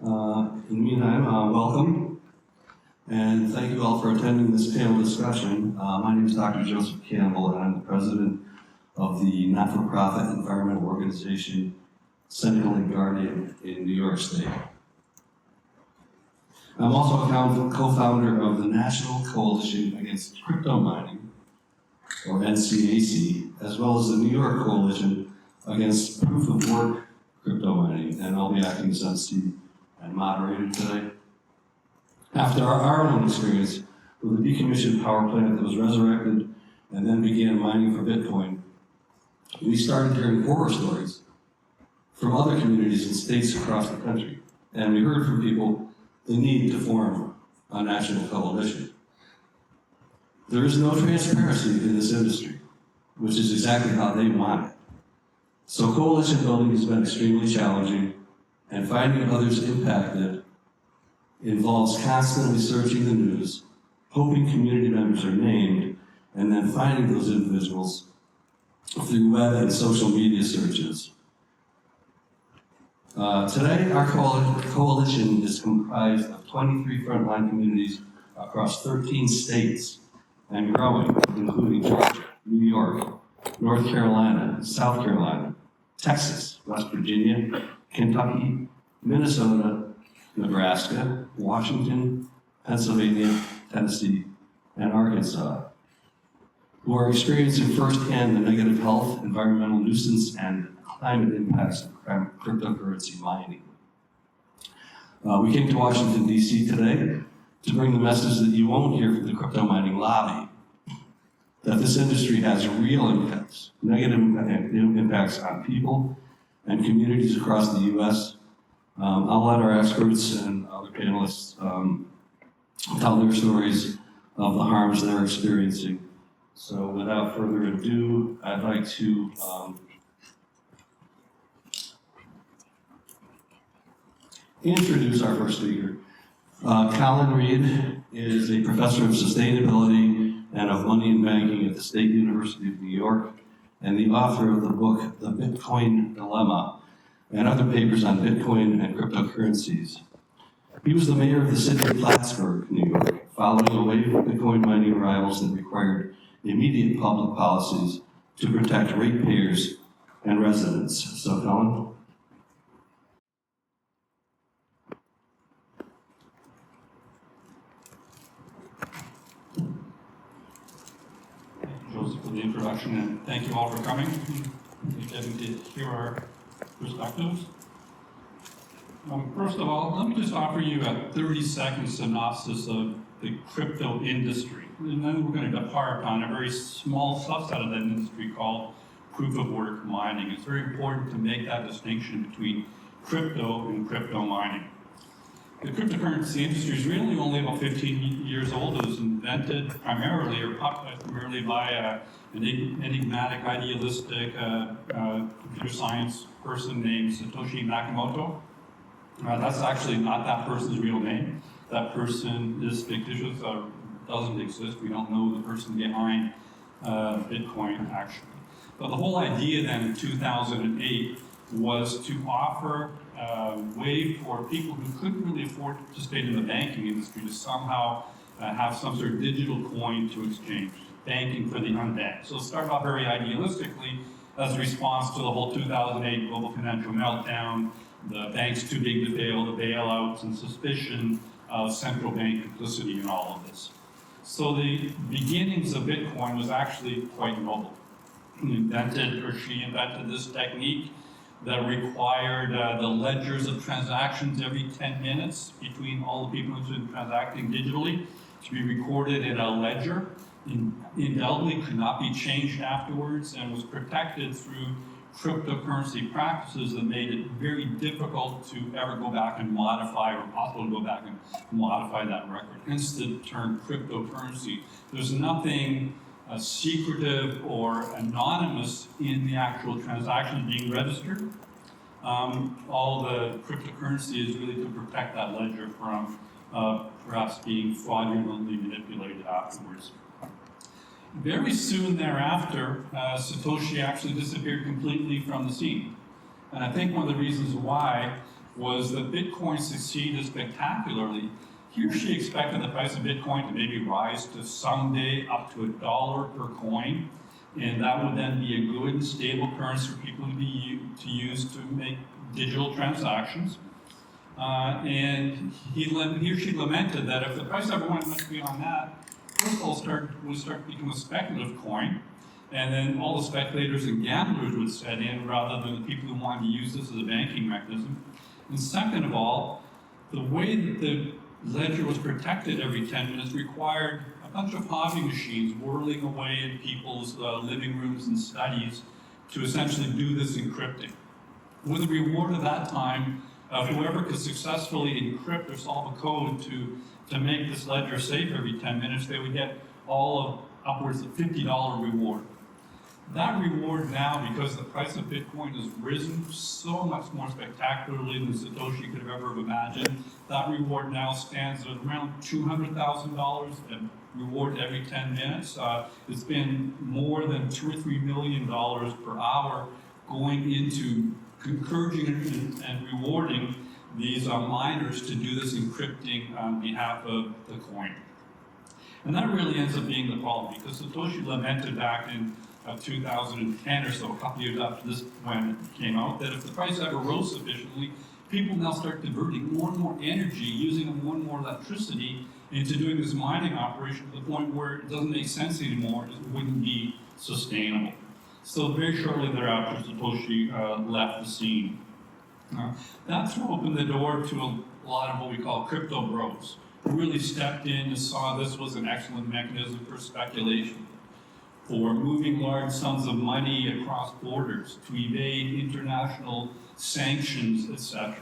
In the meantime, welcome, and thank you all for attending this panel discussion. My name is Dr. Joseph Campbell, and I'm the president of the not-for-profit environmental organization Seneca Guardian in New York State. I'm also a co-founder of the National Coalition Against Cryptomining, or NCAC, as well as the New York Coalition Against Proof of Work Cryptomining, and I'll be acting as MC and moderator today. After our own experience with a decommissioned power plant that was resurrected and then began mining for Bitcoin, we started hearing horror stories from other communities and states across the country, and we heard from people the need to form a national coalition. There is no transparency in this industry, which is exactly how they want it. So coalition building has been extremely challenging, and finding others impacted involves constantly searching the news, hoping community members are named, and then finding those individuals through web and social media searches. Today, our coalition is comprised of 23 frontline communities across 13 states and growing, including Georgia, New York, North Carolina, South Carolina, Texas, West Virginia, Kentucky, Minnesota, Nebraska, Washington, Pennsylvania, Tennessee, and Arkansas, who are experiencing firsthand the negative health, environmental nuisance, and climate impacts of cryptocurrency mining. We came to Washington, D.C. today to bring the message that you won't hear from the crypto mining lobby, that this industry has real impacts, negative impacts on people and communities across the U.S. I'll let our experts and other panelists tell their stories of the harms they're experiencing. So without further ado, I'd like to introduce our first speaker. Colin Reed is a professor of sustainability and of money and banking at the State University of New York, and the author of the book, The Bitcoin Dilemma, and other papers on Bitcoin and cryptocurrencies. He was the mayor of the city of Plattsburgh, New York, following a wave of Bitcoin mining arrivals that required immediate public policies to protect ratepayers and residents. So, Colin? Joseph, for the introduction, and thank you all for coming and getting to hear our perspectives. First of all, let me just offer you a 30-second synopsis of the crypto industry, and then we're going to depart on a very small subset of that industry called proof of work mining. It's very important to make that distinction between crypto and crypto mining. The cryptocurrency industry is really only about 15 years old. It was invented primarily or popularized primarily by an enigmatic, idealistic computer science person named Satoshi Nakamoto. That's actually not that person's real name. That person is fictitious, doesn't exist. We don't know the person behind Bitcoin, actually. But the whole idea then in 2008 was to offer a way for people who couldn't really afford to participate in the banking industry to somehow have some sort of digital coin to exchange, banking for the unbanked. So it started off very idealistically as a response to the whole 2008 global financial meltdown, the banks too big to fail, the bailouts, and suspicion of central bank complicity in all of this. So the beginnings of Bitcoin was actually quite noble. She invented this technique that required the ledgers of transactions every 10 minutes between all the people who've been transacting digitally to be recorded in a ledger. Indelibly could not be changed afterwards, and was protected through cryptocurrency practices that made it very difficult to ever go back and modify, or possible to go back and modify that record. Hence the term cryptocurrency. There's nothing secretive or anonymous in the actual transaction being registered. All the cryptocurrency is really to protect that ledger from perhaps being fraudulently manipulated afterwards. Very soon thereafter, Satoshi actually disappeared completely from the scene. And I think one of the reasons why was that Bitcoin succeeded spectacularly. He or she expected the price of Bitcoin to maybe rise to someday up to $1 per coin, and that would then be a good and stable currency for people to use to make digital transactions. And he or she lamented that if the price ever went much beyond that, first of all, would start to become a speculative coin, and then all the speculators and gamblers would set in rather than the people who wanted to use this as a banking mechanism. And second of all, the way that the ledger was protected every 10 minutes required a bunch of hobby machines whirling away in people's living rooms and studies to essentially do this encrypting. With the reward of that time, whoever could successfully encrypt or solve a code to make this ledger safe every 10 minutes, they would get all of upwards of $50 reward. That reward now, because the price of Bitcoin has risen so much more spectacularly than Satoshi could have ever imagined, that reward now stands at around $200,000 reward every 10 minutes. It's been more than $2 or $3 million per hour going into encouraging and rewarding these miners to do this encrypting on behalf of the coin. And that really ends up being the problem, because Satoshi lamented back in 2010 or so, a couple years after this when it came out, that if the price ever rose sufficiently, people now start diverting more and more energy, using more and more electricity into doing this mining operation to the point where it doesn't make sense anymore, it wouldn't be sustainable. So very shortly thereafter, Satoshi left the scene. That threw open the door to a lot of what we call crypto bros, who really stepped in and saw this was an excellent mechanism for speculation, for moving large sums of money across borders, to evade international sanctions, etc.,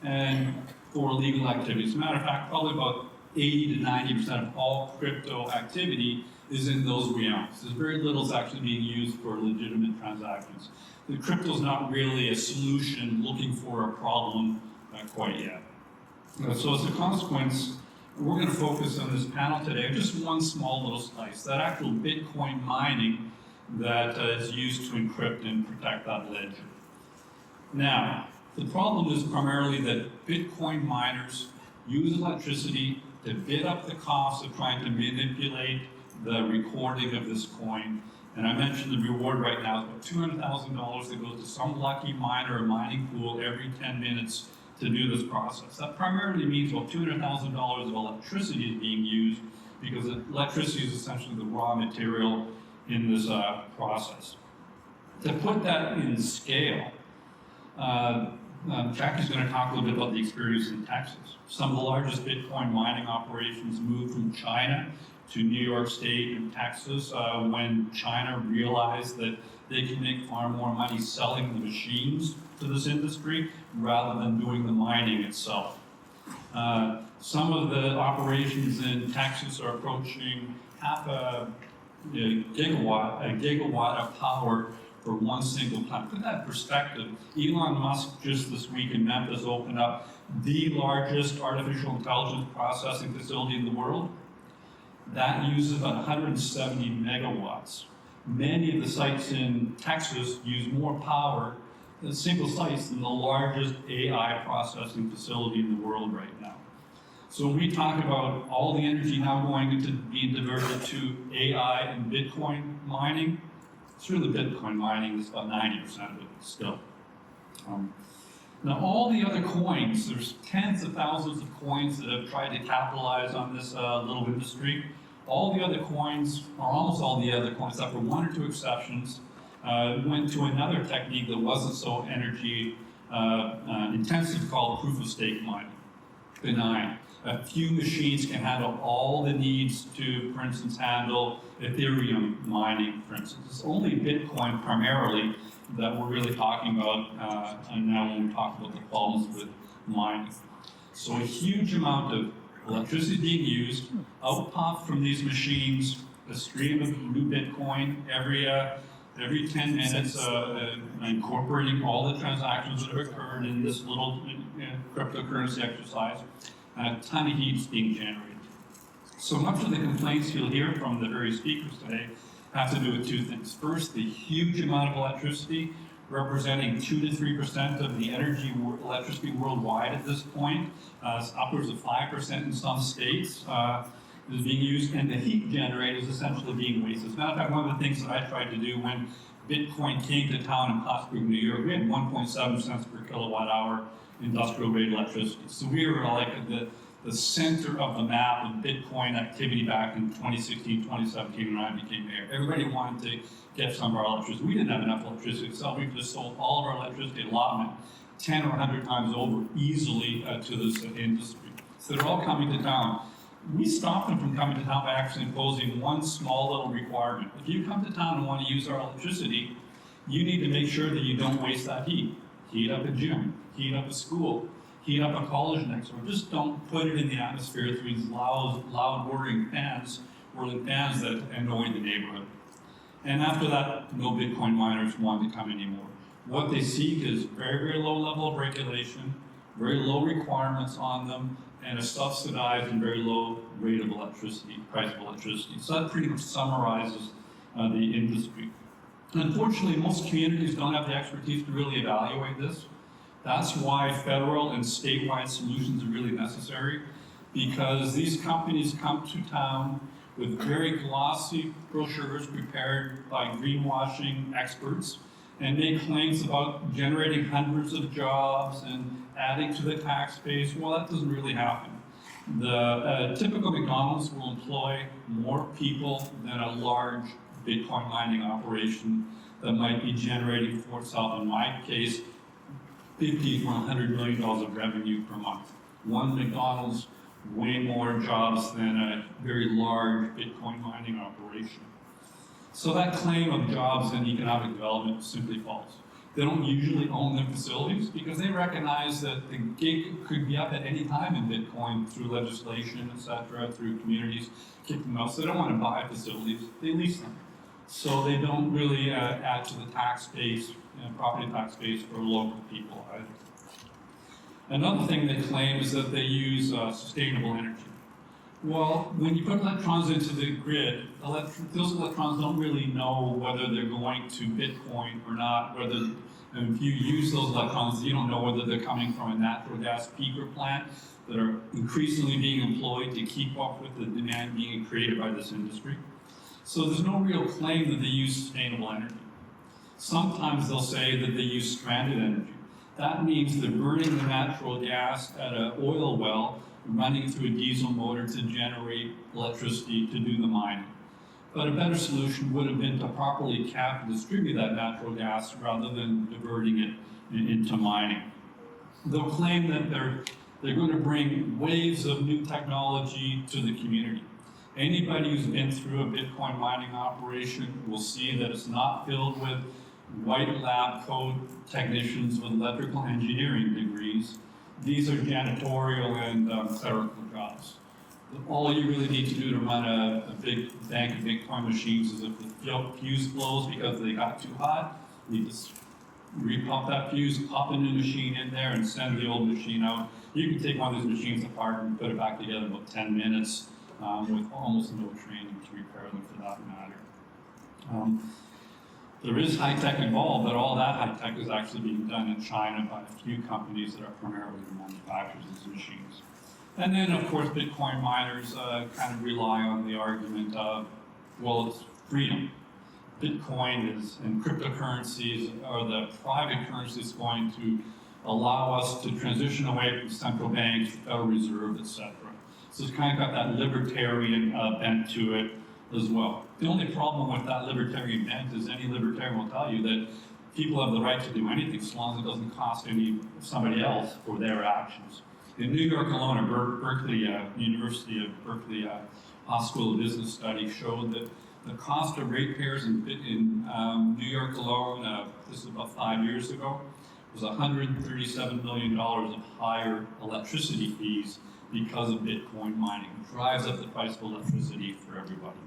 and for illegal activities. As a matter of fact, probably about 80 to 90% of all crypto activity is in those realms. There's very little is actually being used for legitimate transactions. The crypto is not really a solution looking for a problem quite yet. So as a consequence, we're going to focus on this panel today on just one small little slice, that actual Bitcoin mining that is used to encrypt and protect that ledger. Now, the problem is primarily that Bitcoin miners use electricity to bid up the cost of trying to manipulate the recording of this coin. And I mentioned the reward right now is about $200,000 that goes to some lucky miner or mining pool every 10 minutes to do this process. That primarily means about $200,000 of electricity is being used, because electricity is essentially the raw material in this process. To put that in scale, Jackie's going to talk a little bit about the experience in Texas. Some of the largest Bitcoin mining operations moved from China to New York State and Texas when China realized that they can make far more money selling the machines to this industry rather than doing the mining itself. Some of the operations in Texas are approaching half a gigawatt of power for one single plant. Put that in perspective, Elon Musk just this week in Memphis opened up the largest artificial intelligence processing facility in the world. That uses about 170 megawatts. Many of the sites in Texas use more power than single sites than the largest AI processing facility in the world right now. So when we talk about all the energy now going into being diverted to AI and Bitcoin mining, it's really Bitcoin mining is about 90% of it still. Now all the other coins, there's tens of thousands of coins that have tried to capitalize on this little industry. All the other coins, or almost all the other coins, except for one or two exceptions, went to another technique that wasn't so energy intensive called proof of stake mining, benign. A few machines can handle all the needs to, for instance, handle Ethereum mining, for instance. It's only Bitcoin primarily that we're really talking about, and now when we talk about the problems with mining. So a huge amount of electricity being used, out pop from these machines, a stream of new Bitcoin every 10 minutes, incorporating all the transactions that have occurred in this little cryptocurrency exercise. A ton of heat is being generated. So much of the complaints you'll hear from the various speakers today have to do with two things. First, the huge amount of electricity representing 2 to 3% of the electricity worldwide at this point. It's upwards of 5% in some states is being used, and the heat generated is essentially being wasted. As a matter of fact, one of the things that I tried to do when Bitcoin came to town in Plattsburgh, New York, we had 1.7 cents per kilowatt hour industrial grade electricity. So we were like at the center of the map of Bitcoin activity back in 2016, 2017 when I became mayor. Everybody wanted to get some of our electricity. We didn't have enough electricity, so we just sold all of our electricity allotment 10 or 100 times over easily to this industry. So they're all coming to town. We stopped them from coming to town by actually imposing one small little requirement. If you come to town and want to use our electricity, you need to make sure that you don't waste that heat. Heat up a gym, heat up a school, heat up a college next door. Just don't put it in the atmosphere through these loud whirling fans that annoy the neighborhood. And after that, no Bitcoin miners want to come anymore. What they seek is very, very low level of regulation, very low requirements on them, and a subsidized and very low rate of electricity, price of electricity. So that pretty much summarizes the industry. Unfortunately, most communities don't have the expertise to really evaluate this. That's why federal and statewide solutions are really necessary, because these companies come to town with very glossy brochures prepared by greenwashing experts and make claims about generating hundreds of jobs and adding to the tax base. Well, that doesn't really happen. The typical McDonald's will employ more people than a large Bitcoin mining operation that might be generating for itself, in my case, $50 to $100 million of revenue per month. One McDonald's, way more jobs than a very large Bitcoin mining operation. So that claim of jobs and economic development is simply false. They don't usually own their facilities because they recognize that the gig could be up at any time in Bitcoin through legislation, et cetera, through communities kick them out. So they don't want to buy facilities, they lease them. So they don't really add to the tax base, property tax base for local people either. Another thing they claim is that they use sustainable energy. Well, when you put electrons into the grid, those electrons don't really know whether they're going to Bitcoin or not, and if you use those electrons, you don't know whether they're coming from a natural gas peaker plant that are increasingly being employed to keep up with the demand being created by this industry. So there's no real claim that they use sustainable energy. Sometimes they'll say that they use stranded energy. That means they're burning the natural gas at an oil well, running through a diesel motor to generate electricity to do the mining. But a better solution would have been to properly cap and distribute that natural gas rather than diverting it into mining. They'll claim that they're going to bring waves of new technology to the community. Anybody who's been through a Bitcoin mining operation will see that it's not filled with white lab coat technicians with electrical engineering degrees. These are janitorial and clerical jobs. All you really need to do to run a big bank of Bitcoin machines is if the fuse blows because they got too hot, you just repump that fuse, pop a new machine in there, and send the old machine out. You can take one of these machines apart and put it back together in about 10 minutes with almost no training to repair them for that matter. There is high tech involved, but all that high tech is actually being done in China by a few companies that are primarily the manufacturers of these machines. And then, of course, Bitcoin miners kind of rely on the argument of, well, it's freedom. Bitcoin is, and cryptocurrencies are the private currencies going to allow us to transition away from central banks, the Federal Reserve, et cetera. So it's kind of got that libertarian bent to it as well. The only problem with that libertarian bent is any libertarian will tell you that people have the right to do anything as long as it doesn't cost somebody else for their actions. In New York alone, a Berkeley, University of Berkeley School of Business study showed that the cost of ratepayers in New York alone, this is about 5 years ago, was $137 million of higher electricity fees because of Bitcoin mining. It drives up the price of electricity for everybody.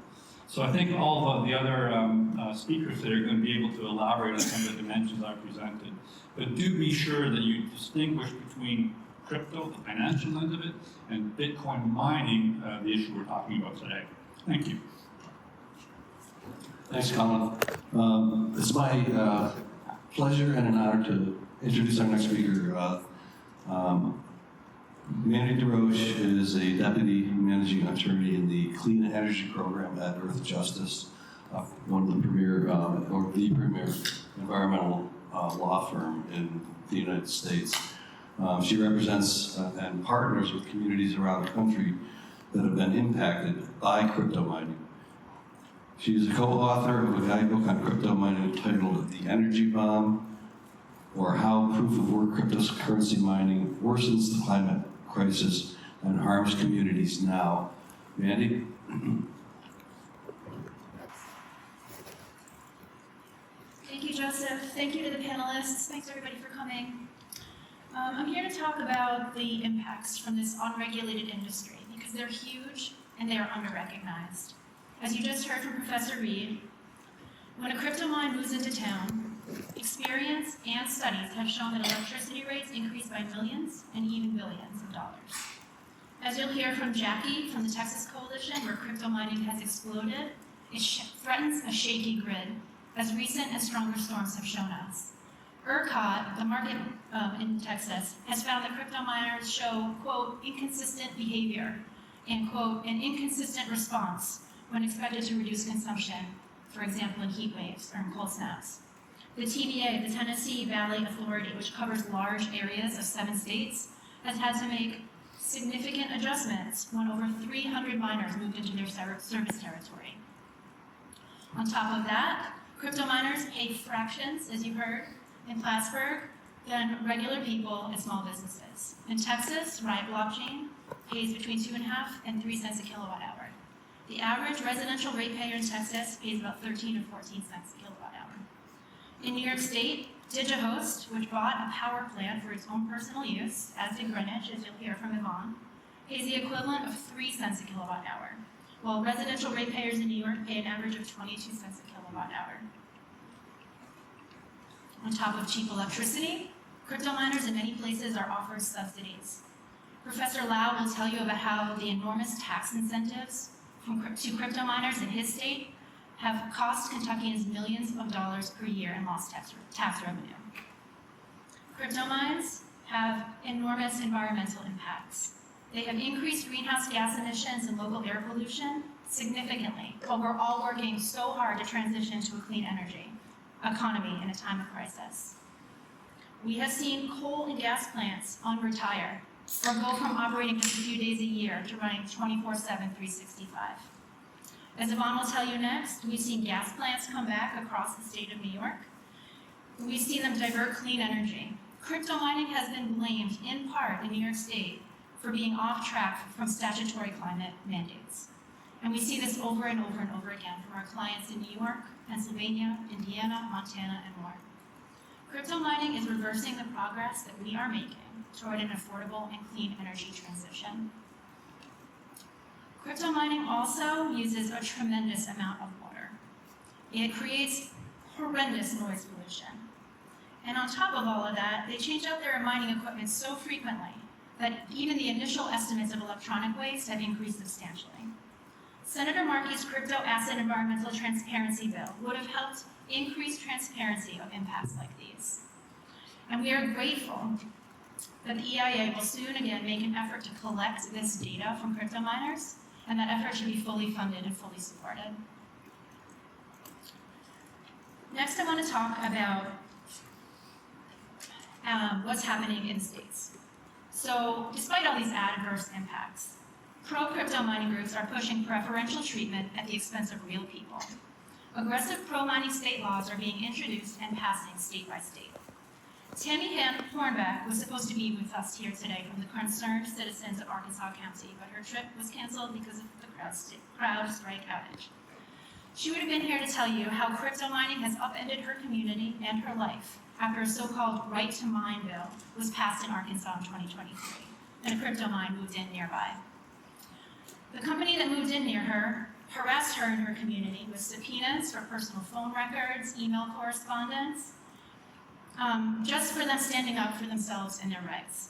So I think all of the other speakers today are going to be able to elaborate on some of the dimensions I presented. But do be sure that you distinguish between crypto, the financial end of it, and Bitcoin mining, the issue we're talking about today. Thank you. Thanks, Colin. It's my pleasure and an honor to introduce our next speaker. Mandy DeRoche is a deputy managing attorney in the Clean Energy Program at Earthjustice, one of the premier, or the premier environmental law firm in the United States. She represents and partners with communities around the country that have been impacted by crypto mining. She is a co-author of a guidebook on crypto mining entitled The Energy Bomb, or How Proof-of-Work Cryptocurrency Mining Worsens the Climate Crisis and Harms Communities Now. Mandy? Thank you, Joseph. Thank you to the panelists. Thanks, everybody, for coming. I'm here to talk about the impacts from this unregulated industry because they're huge and they are under-recognized. As you just heard from Professor Reed, when a crypto mine moves into town, experience and studies have shown that electricity rates increase by millions and even billions of dollars. As you'll hear from Jackie from the Texas Coalition, where crypto mining has exploded, it threatens a shaky grid, as recent and stronger storms have shown us. ERCOT, the market in Texas, has found that crypto miners show, quote, inconsistent behavior and, quote, an inconsistent response when expected to reduce consumption, for example, in heat waves or in cold snaps. The TVA, the Tennessee Valley Authority, which covers large areas of 7 states, has had to make significant adjustments when over 300 miners moved into their service territory. On top of that, crypto miners pay fractions, as you heard, in Plattsburgh, than regular people and small businesses. In Texas, Riot Blockchain pays between 2.5 and 3 cents a kilowatt hour. The average residential ratepayer in Texas pays about 13 or 14 cents a kilowatt hour. In New York State, DigiHost, which bought a power plant for its own personal use, as did Greenwich, as you'll hear from Yvonne, pays the equivalent of 3 cents a kilowatt hour, while residential ratepayers in New York pay an average of 22 cents a kilowatt hour. On top of cheap electricity, crypto miners in many places are offered subsidies. Professor Lau will tell you about how the enormous tax incentives to crypto miners in his state have cost Kentuckians millions of dollars per year in lost tax revenue. Crypto mines have enormous environmental impacts. They have increased greenhouse gas emissions and local air pollution significantly, but we're all working so hard to transition to a clean energy economy in a time of crisis. We have seen coal and gas plants unretire or go from operating just a few days a year to running 24/7, 365. As Yvonne will tell you next, we've seen gas plants come back across the state of New York. We've seen them divert clean energy. Crypto mining has been blamed, in part, in New York State for being off track from statutory climate mandates. And we see this over and over and over again from our clients in New York, Pennsylvania, Indiana, Montana, and more. Crypto mining is reversing the progress that we are making toward an affordable and clean energy transition. Crypto mining also uses a tremendous amount of water. It creates horrendous noise pollution. And on top of all of that, they change out their mining equipment so frequently that even the initial estimates of electronic waste have increased substantially. Senator Markey's Crypto Asset Environmental Transparency Bill would have helped increase transparency of impacts like these. And we are grateful that the EIA will soon again make an effort to collect this data from crypto miners, and that effort should be fully funded and fully supported. Next, I want to talk about what's happening in the states. So, despite all these adverse impacts, pro-crypto mining groups are pushing preferential treatment at the expense of real people. Aggressive pro-mining state laws are being introduced and passing state by state. Tammy Hornbeck was supposed to be with us here today from the Concerned Citizens of Arkansas County, but her trip was canceled because of the crowd strike outage. She would have been here to tell you how crypto mining has upended her community and her life after a so-called right to mine bill was passed in Arkansas in 2023, and a crypto mine moved in nearby. The company that moved in near her harassed her and her community with subpoenas for personal phone records, email correspondence, just for them standing up for themselves and their rights.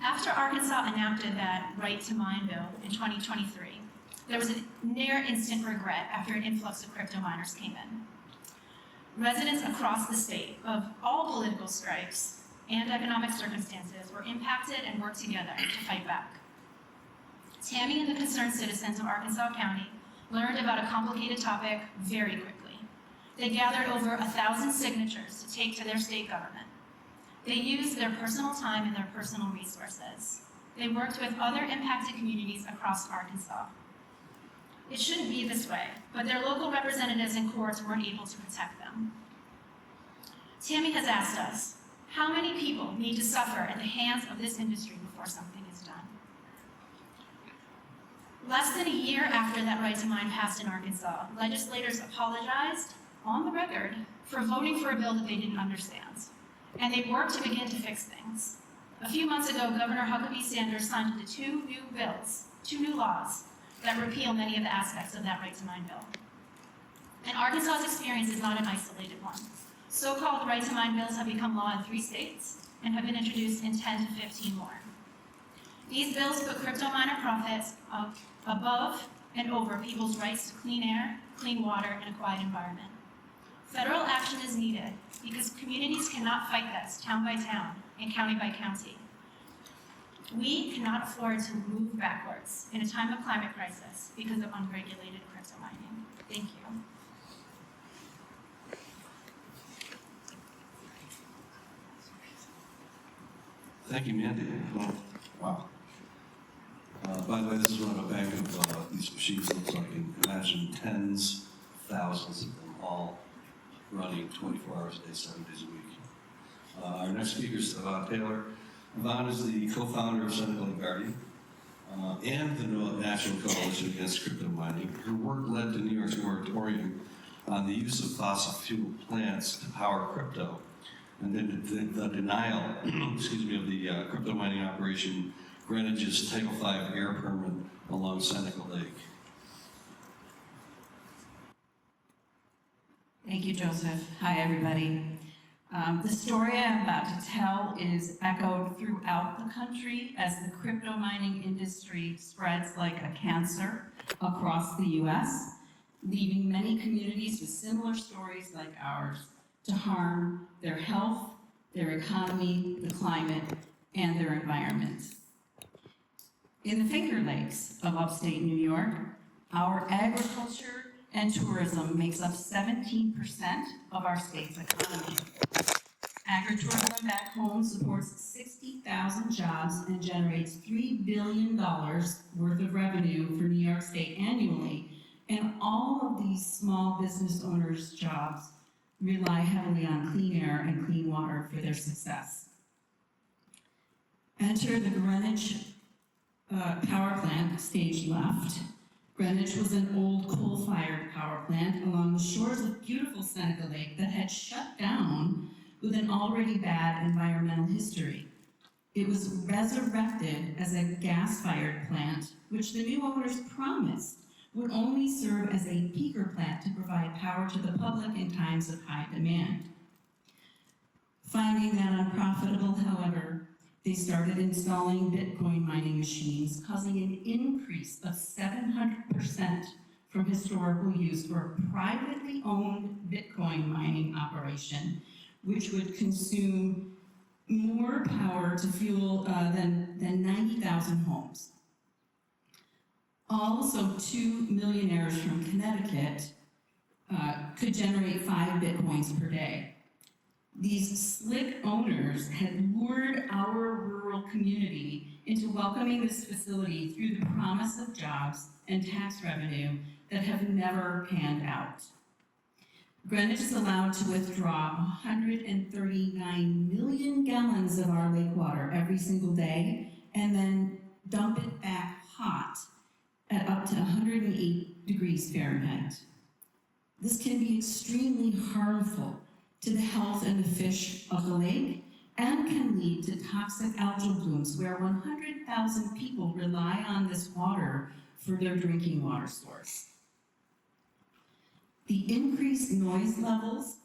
After Arkansas enacted that right to mine bill in 2023, there was a near instant regret after an influx of crypto miners came in. Residents across the state of all political stripes and economic circumstances were impacted and worked together to fight back. Tammy and the concerned citizens of Arkansas County learned about a complicated topic very quickly. They gathered over 1,000 signatures to take to their state government. They used their personal time and their personal resources. They worked with other impacted communities across Arkansas. It shouldn't be this way, but their local representatives and courts weren't able to protect them. Tammy has asked us, how many people need to suffer at the hands of this industry before something is done? Less than a year after that right to mine passed in Arkansas, legislators apologized, on the record, for voting for a bill that they didn't understand. And they worked to begin to fix things. A few months ago, Governor Huckabee Sanders signed into two new laws, that repeal many of the aspects of that right to mine bill. And Arkansas's experience is not an isolated one. So-called right to mine bills have become law in 3 states and have been introduced in 10 to 15 more. These bills put crypto miner profits above and over people's rights to clean air, clean water, and a quiet environment. Federal action is needed because communities cannot fight this town by town and county by county. We cannot afford to move backwards in a time of climate crisis because of unregulated crypto mining. Thank you. Thank you, Mandy. Wow. By the way, this is one of a bank of these machines. Looks like you can imagine tens, thousands of them all running 24 hours a day, 7 days a week. Our next speaker is Yvonne Taylor. Yvonne is the co-founder of Seneca and the National Coalition Against Cryptomining. Her work led to New York's moratorium on the use of fossil fuel plants to power crypto, and then the denial, of the crypto mining operation Greenwich's Title V air permit along Seneca Lake. Thank you, Joseph. Hi, everybody. The story I'm about to tell is echoed throughout the country as the crypto mining industry spreads like a cancer across the U.S., leaving many communities with similar stories like ours to harm their health, their economy, the climate, and their environment. In the Finger Lakes of upstate New York, our agriculture and tourism makes up 17% of our state's economy. Agritourism back home supports 60,000 jobs and generates $3 billion worth of revenue for New York State annually, and all of these small business owners' jobs rely heavily on clean air and clean water for their success. Enter the Greenwich power plant, stage left. Greenwich was an old coal-fired power plant along the shores of beautiful Seneca Lake that had shut down with an already bad environmental history. It was resurrected as a gas-fired plant, which the new owners promised would only serve as a peaker plant to provide power to the public in times of high demand. Finding that unprofitable, however, they started installing Bitcoin mining machines, causing an increase of 700% from historical use for a privately owned Bitcoin mining operation, which would consume more power to fuel than 90,000 homes. Also, 2 millionaires from Connecticut could generate 5 Bitcoins per day. These slick owners had lured our rural community into welcoming this facility through the promise of jobs and tax revenue that have never panned out. Greenwich is allowed to withdraw 139 million gallons of our lake water every single day and then dump it back hot at up to 108 degrees Fahrenheit. This can be extremely harmful to the health and the fish of the lake and can lead to toxic algal blooms where 100,000 people rely on this water for their drinking water source. The increased noise levels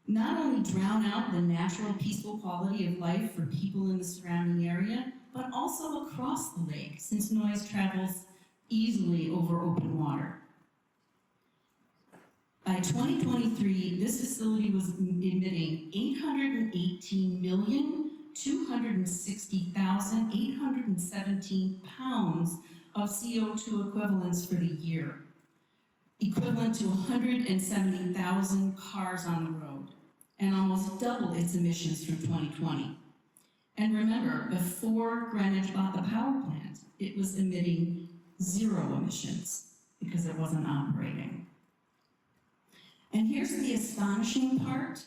not only drown out the natural peaceful quality of life for people in the surrounding area, but also across the lake, since noise travels easily over open water. By 2023, this facility was emitting 818,260,817 pounds of CO2 equivalents for the year, equivalent to 170,000 cars on the road, and almost double its emissions from 2020. And remember, before Greenwich bought the power plant, it was emitting 0 emissions because it wasn't operating. And here's the astonishing part.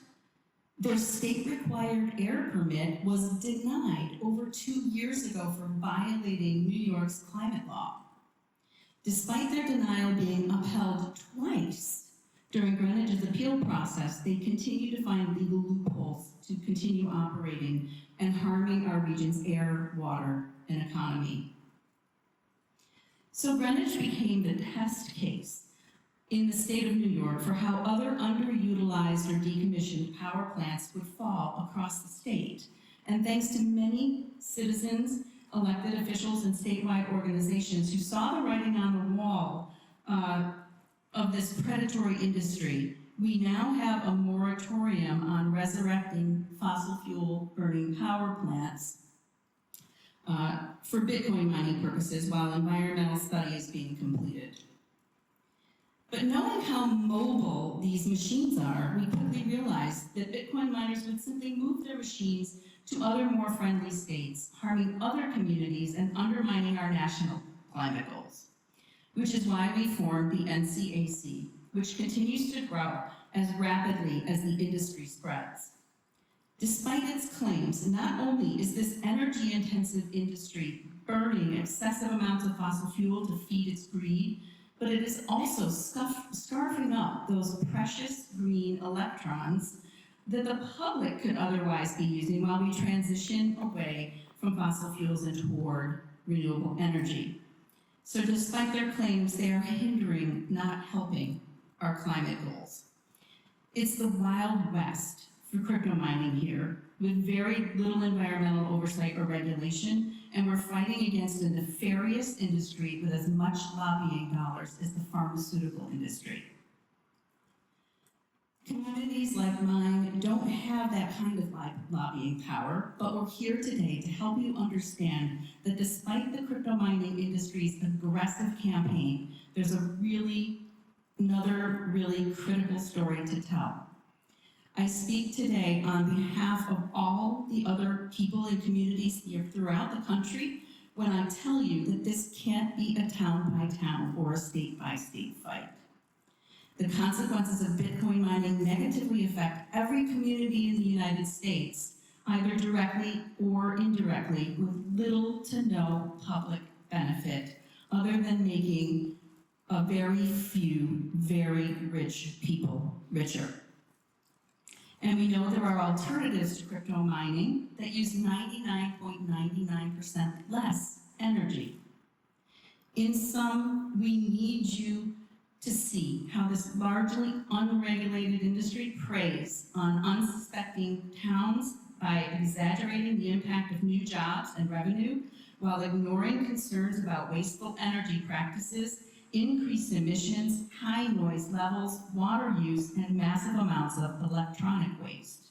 Their state-required air permit was denied over 2 years ago for violating New York's climate law. Despite their denial being upheld twice during Greenwich's appeal process, they continue to find legal loopholes to continue operating and harming our region's air, water, and economy. So Greenwich became the test case in the state of New York for how other underutilized or decommissioned power plants would fall across the state. And thanks to many citizens, elected officials, and statewide organizations who saw the writing on the wall of this predatory industry, we now have a moratorium on resurrecting fossil fuel burning power plants for Bitcoin mining purposes while environmental study is being completed. But knowing how mobile these machines are, we quickly realized that Bitcoin miners would simply move their machines to other more friendly states, harming other communities and undermining our national climate goals. Which is why we formed the NCAC, which continues to grow as rapidly as the industry spreads. Despite its claims, not only is this energy-intensive industry burning excessive amounts of fossil fuel to feed its greed, but it is also scarfing up those precious green electrons that the public could otherwise be using while we transition away from fossil fuels and toward renewable energy. So despite their claims, they are hindering, not helping, our climate goals. It's the Wild West for crypto mining here, with very little environmental oversight or regulation, and we're fighting against a nefarious industry with as much lobbying dollars as the pharmaceutical industry. Communities like mine don't have that kind of lobbying power, but we're here today to help you understand that despite the crypto mining industry's aggressive campaign, there's another really critical story to tell. I speak today on behalf of all the other people and communities here throughout the country when I tell you that this can't be a town-by-town or a state-by-state fight. The consequences of Bitcoin mining negatively affect every community in the United States, either directly or indirectly, with little to no public benefit, other than making a very few very rich people richer. And we know there are alternatives to crypto mining that use 99.99% less energy. In sum, we need you to see how this largely unregulated industry preys on unsuspecting towns by exaggerating the impact of new jobs and revenue while ignoring concerns about wasteful energy practices, increased emissions, high noise levels, water use, and massive amounts of electronic waste.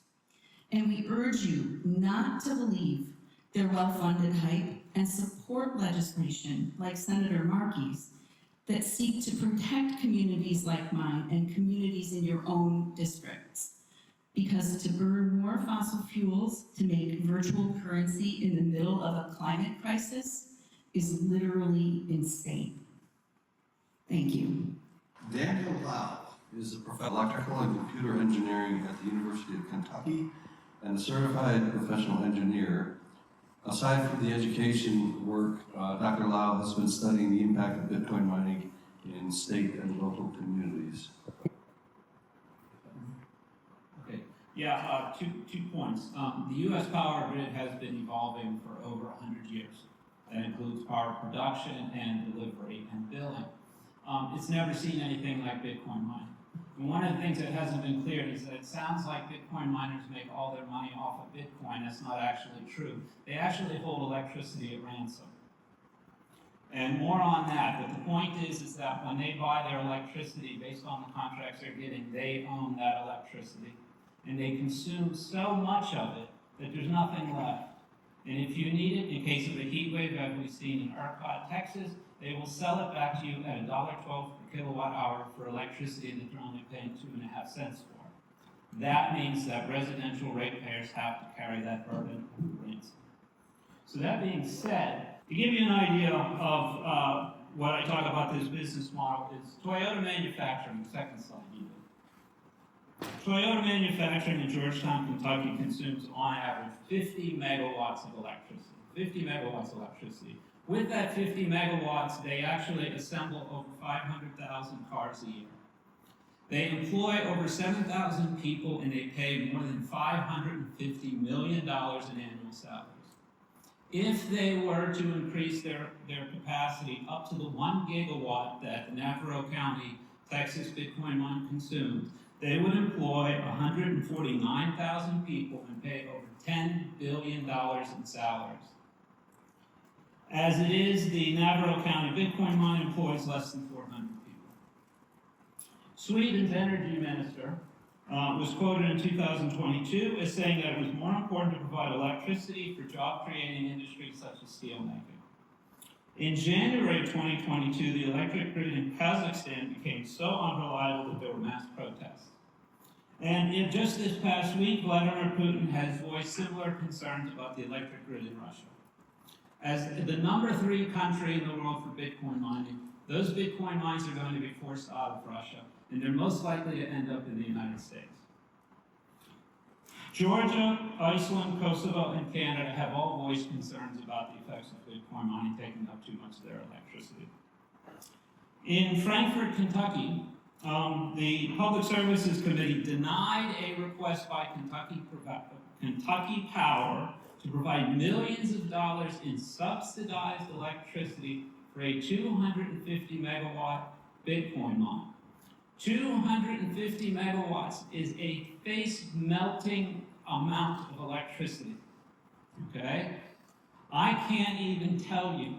And we urge you not to believe their well-funded hype and support legislation like Senator Markey's that seek to protect communities like mine and communities in your own districts. Because to burn more fossil fuels to make virtual currency in the middle of a climate crisis is literally insane. Thank you. Daniel Lau is a professor of electrical and computer engineering at the University of Kentucky and a certified professional engineer. Aside from the education work, Dr. Lau has been studying the impact of Bitcoin mining in state and local communities. Okay, yeah, two points. The U.S. power grid has been evolving for over 100 years. That includes power production and delivery and billing. It's never seen anything like Bitcoin mining. And one of the things that hasn't been cleared is that it sounds like Bitcoin miners make all their money off of Bitcoin. That's not actually true. They actually hold electricity at ransom. And more on that, but the point is that when they buy their electricity based on the contracts they're getting, they own that electricity. And they consume so much of it that there's nothing left. And if you need it, in case of a heat wave, as we've seen in ERCOT, Texas, they will sell it back to you at $1.12 per kilowatt hour for electricity that you're only paying 2.5 cents for. That means that residential ratepayers have to carry that burden of the ransom. So that being said, to give you an idea of what I talk about this business model is Toyota manufacturing, the second slide even. Toyota manufacturing in Georgetown, Kentucky consumes on average 50 megawatts of electricity. 50 megawatts of electricity. With that 50 megawatts, they actually assemble over 500,000 cars a year. They employ over 7,000 people and they pay more than $550 million in annual salaries. If they were to increase their capacity up to the 1 gigawatt that the Navarro County, Texas Bitcoin mine consumes, they would employ 149,000 people and pay over $10 billion in salaries. As it is, the Navarro County Bitcoin mine employs less than 400 people. Sweden's energy minister was quoted in 2022 as saying that it was more important to provide electricity for job-creating industries such as steelmaking. In January 2022, the electric grid in Kazakhstan became so unreliable that there were mass protests. And just this past week, Vladimir Putin has voiced similar concerns about the electric grid in Russia. As the number 3 country in the world for Bitcoin mining, those Bitcoin mines are going to be forced out of Russia, and they're most likely to end up in the United States. Georgia, Iceland, Kosovo, and Canada have all voiced concerns about the effects of Bitcoin mining taking up too much of their electricity. In Frankfort, Kentucky, the Public Services Committee denied a request by Kentucky Power to provide millions of dollars in subsidized electricity for a 250 megawatt Bitcoin mine. 250 megawatts is a face-melting amount of electricity, okay? I can't even tell you,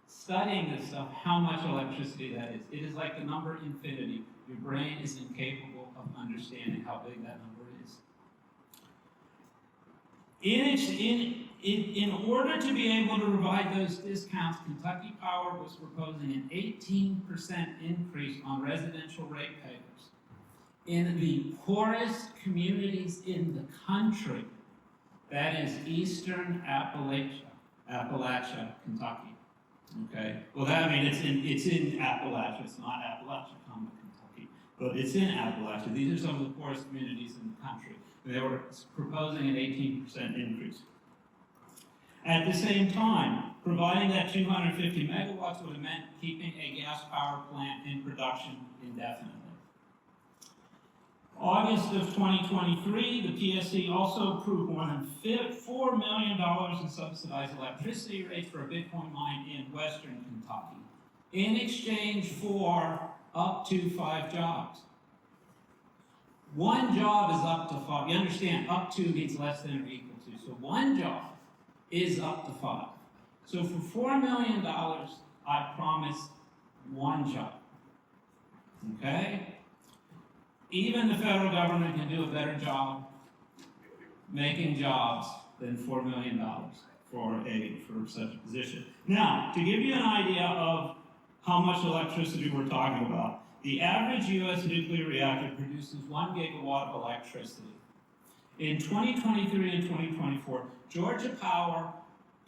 studying this stuff, how much electricity that is. It is like the number infinity. Your brain is incapable of understanding how big that number is. In order to be able to provide those discounts, Kentucky Power was proposing an 18% increase on residential ratepayers in the poorest communities in the country. That is eastern Appalachia, Kentucky. Okay. Well, it's in Appalachia. It's not Appalachia, Kentucky, but it's in Appalachia. These are some of the poorest communities in the country. They were proposing an 18% increase. At the same time, providing that 250 megawatts would have meant keeping a gas power plant in production indefinitely. August of 2023, the PSC also approved more than $4 million in subsidized electricity rates for a Bitcoin mine in western Kentucky, in exchange for up to 5 jobs. 1 job is up to 5. You understand, up to means less than or equal to. So 1 job is up to 5. So for $4 million, I promise 1 job. Okay? Even the federal government can do a better job making jobs than $4 million for such a position. Now, to give you an idea of how much electricity we're talking about, the average U.S. nuclear reactor produces 1 gigawatt of electricity. In 2023 and 2024, Georgia Power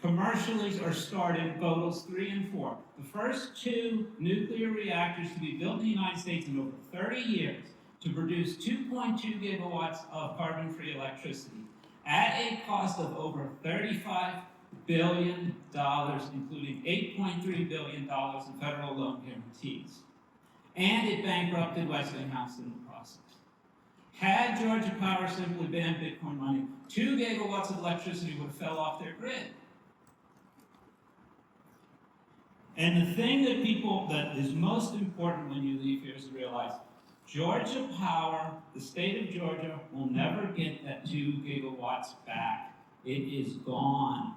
commercially are started Vogels 3 and 4. The first 2 nuclear reactors to be built in the United States in over 30 years to produce 2.2 gigawatts of carbon-free electricity at a cost of over $35 billion, including $8.3 billion in federal loan guarantees. And it bankrupted Westinghouse in the process. Had Georgia Power simply banned Bitcoin mining, 2 gigawatts of electricity would have fell off their grid. And the thing that is most important when you leave here is to realize Georgia Power, the state of Georgia, will never get that 2 gigawatts back. It is gone.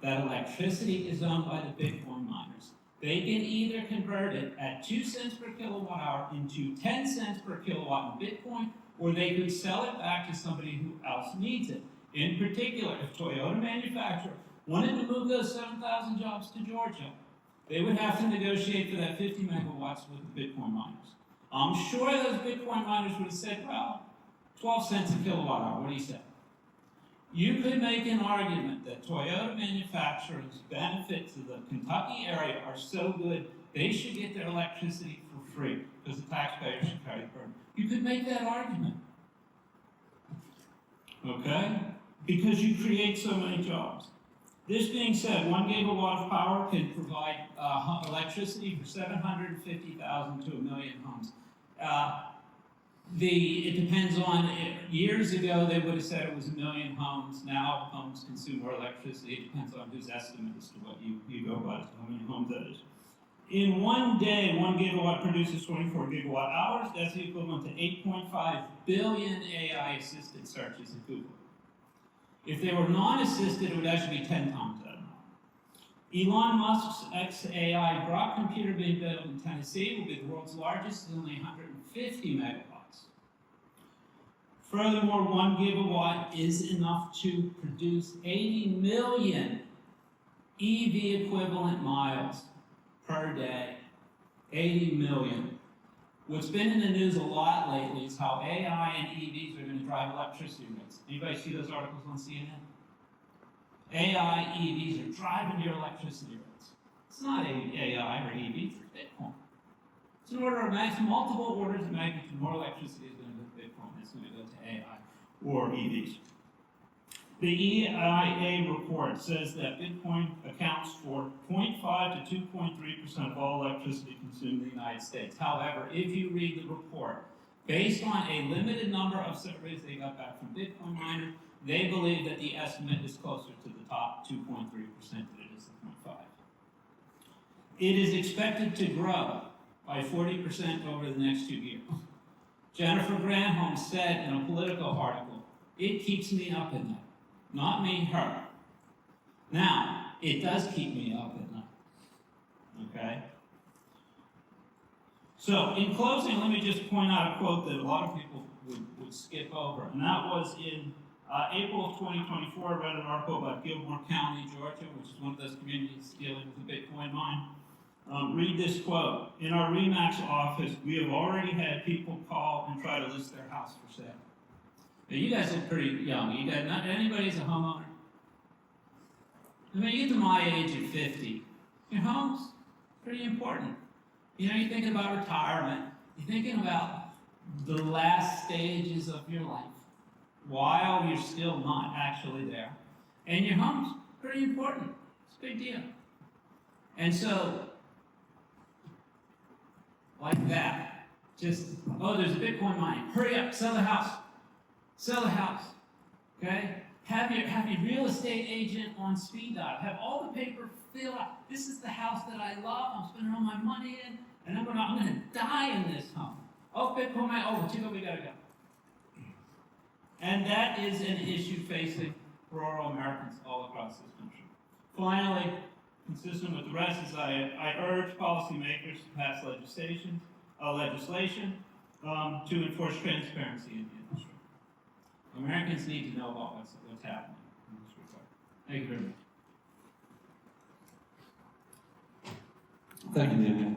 That electricity is owned by the Bitcoin miners. They can either convert it at 2 cents per kilowatt hour into 10 cents per kilowatt in Bitcoin, or they could sell it back to somebody who else needs it. In particular, if Toyota manufacturer wanted to move those 7,000 jobs to Georgia, they would have to negotiate for that 50 megawatts with the Bitcoin miners. I'm sure those Bitcoin miners would have said, well, 12 cents a kilowatt hour, what do you say? You could make an argument that Toyota manufacturers' benefit to the Kentucky area are so good, they should get their electricity for free, because the taxpayers should carry the burden. You could make that argument. Okay? Because you create so many jobs. This being said, 1 gigawatt of power can provide electricity for 750,000 to 1 million homes. It depends on, years ago they would have said it was 1 million homes. Now homes consume more electricity. It depends on whose estimate as to what you go by, as to how many homes that is. In one day, 1 gigawatt produces 24 gigawatt hours. That's the equivalent to 8.5 billion AI-assisted searches at Google. If they were non-assisted, it would actually be 10 times that amount. Elon Musk's XAI Grok computer being built in Tennessee will be the world's largest, only 150 megawatts. Furthermore, 1 gigawatt is enough to produce 80 million EV equivalent miles per day. 80 million. What's been in the news a lot lately is how AI and EVs are going to drive electricity rates. Anybody see those articles on CNN? AI, EVs are driving your electricity rates. It's not AI or EVs, it's Bitcoin. It's an order of magnitude, multiple orders of magnitude more electricity is going to go to Bitcoin than it's going to go to AI or EVs. The EIA report says that Bitcoin accounts for 0.5 to 2.3% of all electricity consumed in the United States. However, if you read the report, based on a limited number of surveys they got back from Bitcoin miners, they believe that the estimate is closer to the top 2.3% than it is the 0.5. It is expected to grow by 40% over the next 2 years. Jennifer Granholm said in a Politico article, "It keeps me up at night." Not me, her. Now, it does keep me up at night. Okay? So, in closing, let me just point out a quote that a lot of people would skip over. And that was in April of 2024, I read an article about Gilmore County, Georgia, which is one of those communities dealing with a Bitcoin mine. Read this quote. "In our RE/MAX office, we have already had people call and try to list their house for sale." Now, you guys look pretty young. You guys, not anybody's a homeowner. I mean, you get to my age at 50, your home's pretty important. You know, you're thinking about retirement. You're thinking about the last stages of your life while you're still not actually there. And your home's pretty important. It's a big deal. And so, like that, just, oh, there's a Bitcoin mine. Hurry up, sell the house. Sell the house, okay? Have your real estate agent on speed dial. Have all the paper fill out. This is the house that I love. I'm spending all my money in, and I'm gonna die in this home. Oh, Bitcoin mine. Oh, too bad we gotta go. And that is an issue facing rural Americans all across this country. Finally, consistent with the rest, is I urge policymakers to pass legislation to enforce transparency in the industry. Americans need to know about what's happening in this regard. Thank you very much. Thank you, Daniel.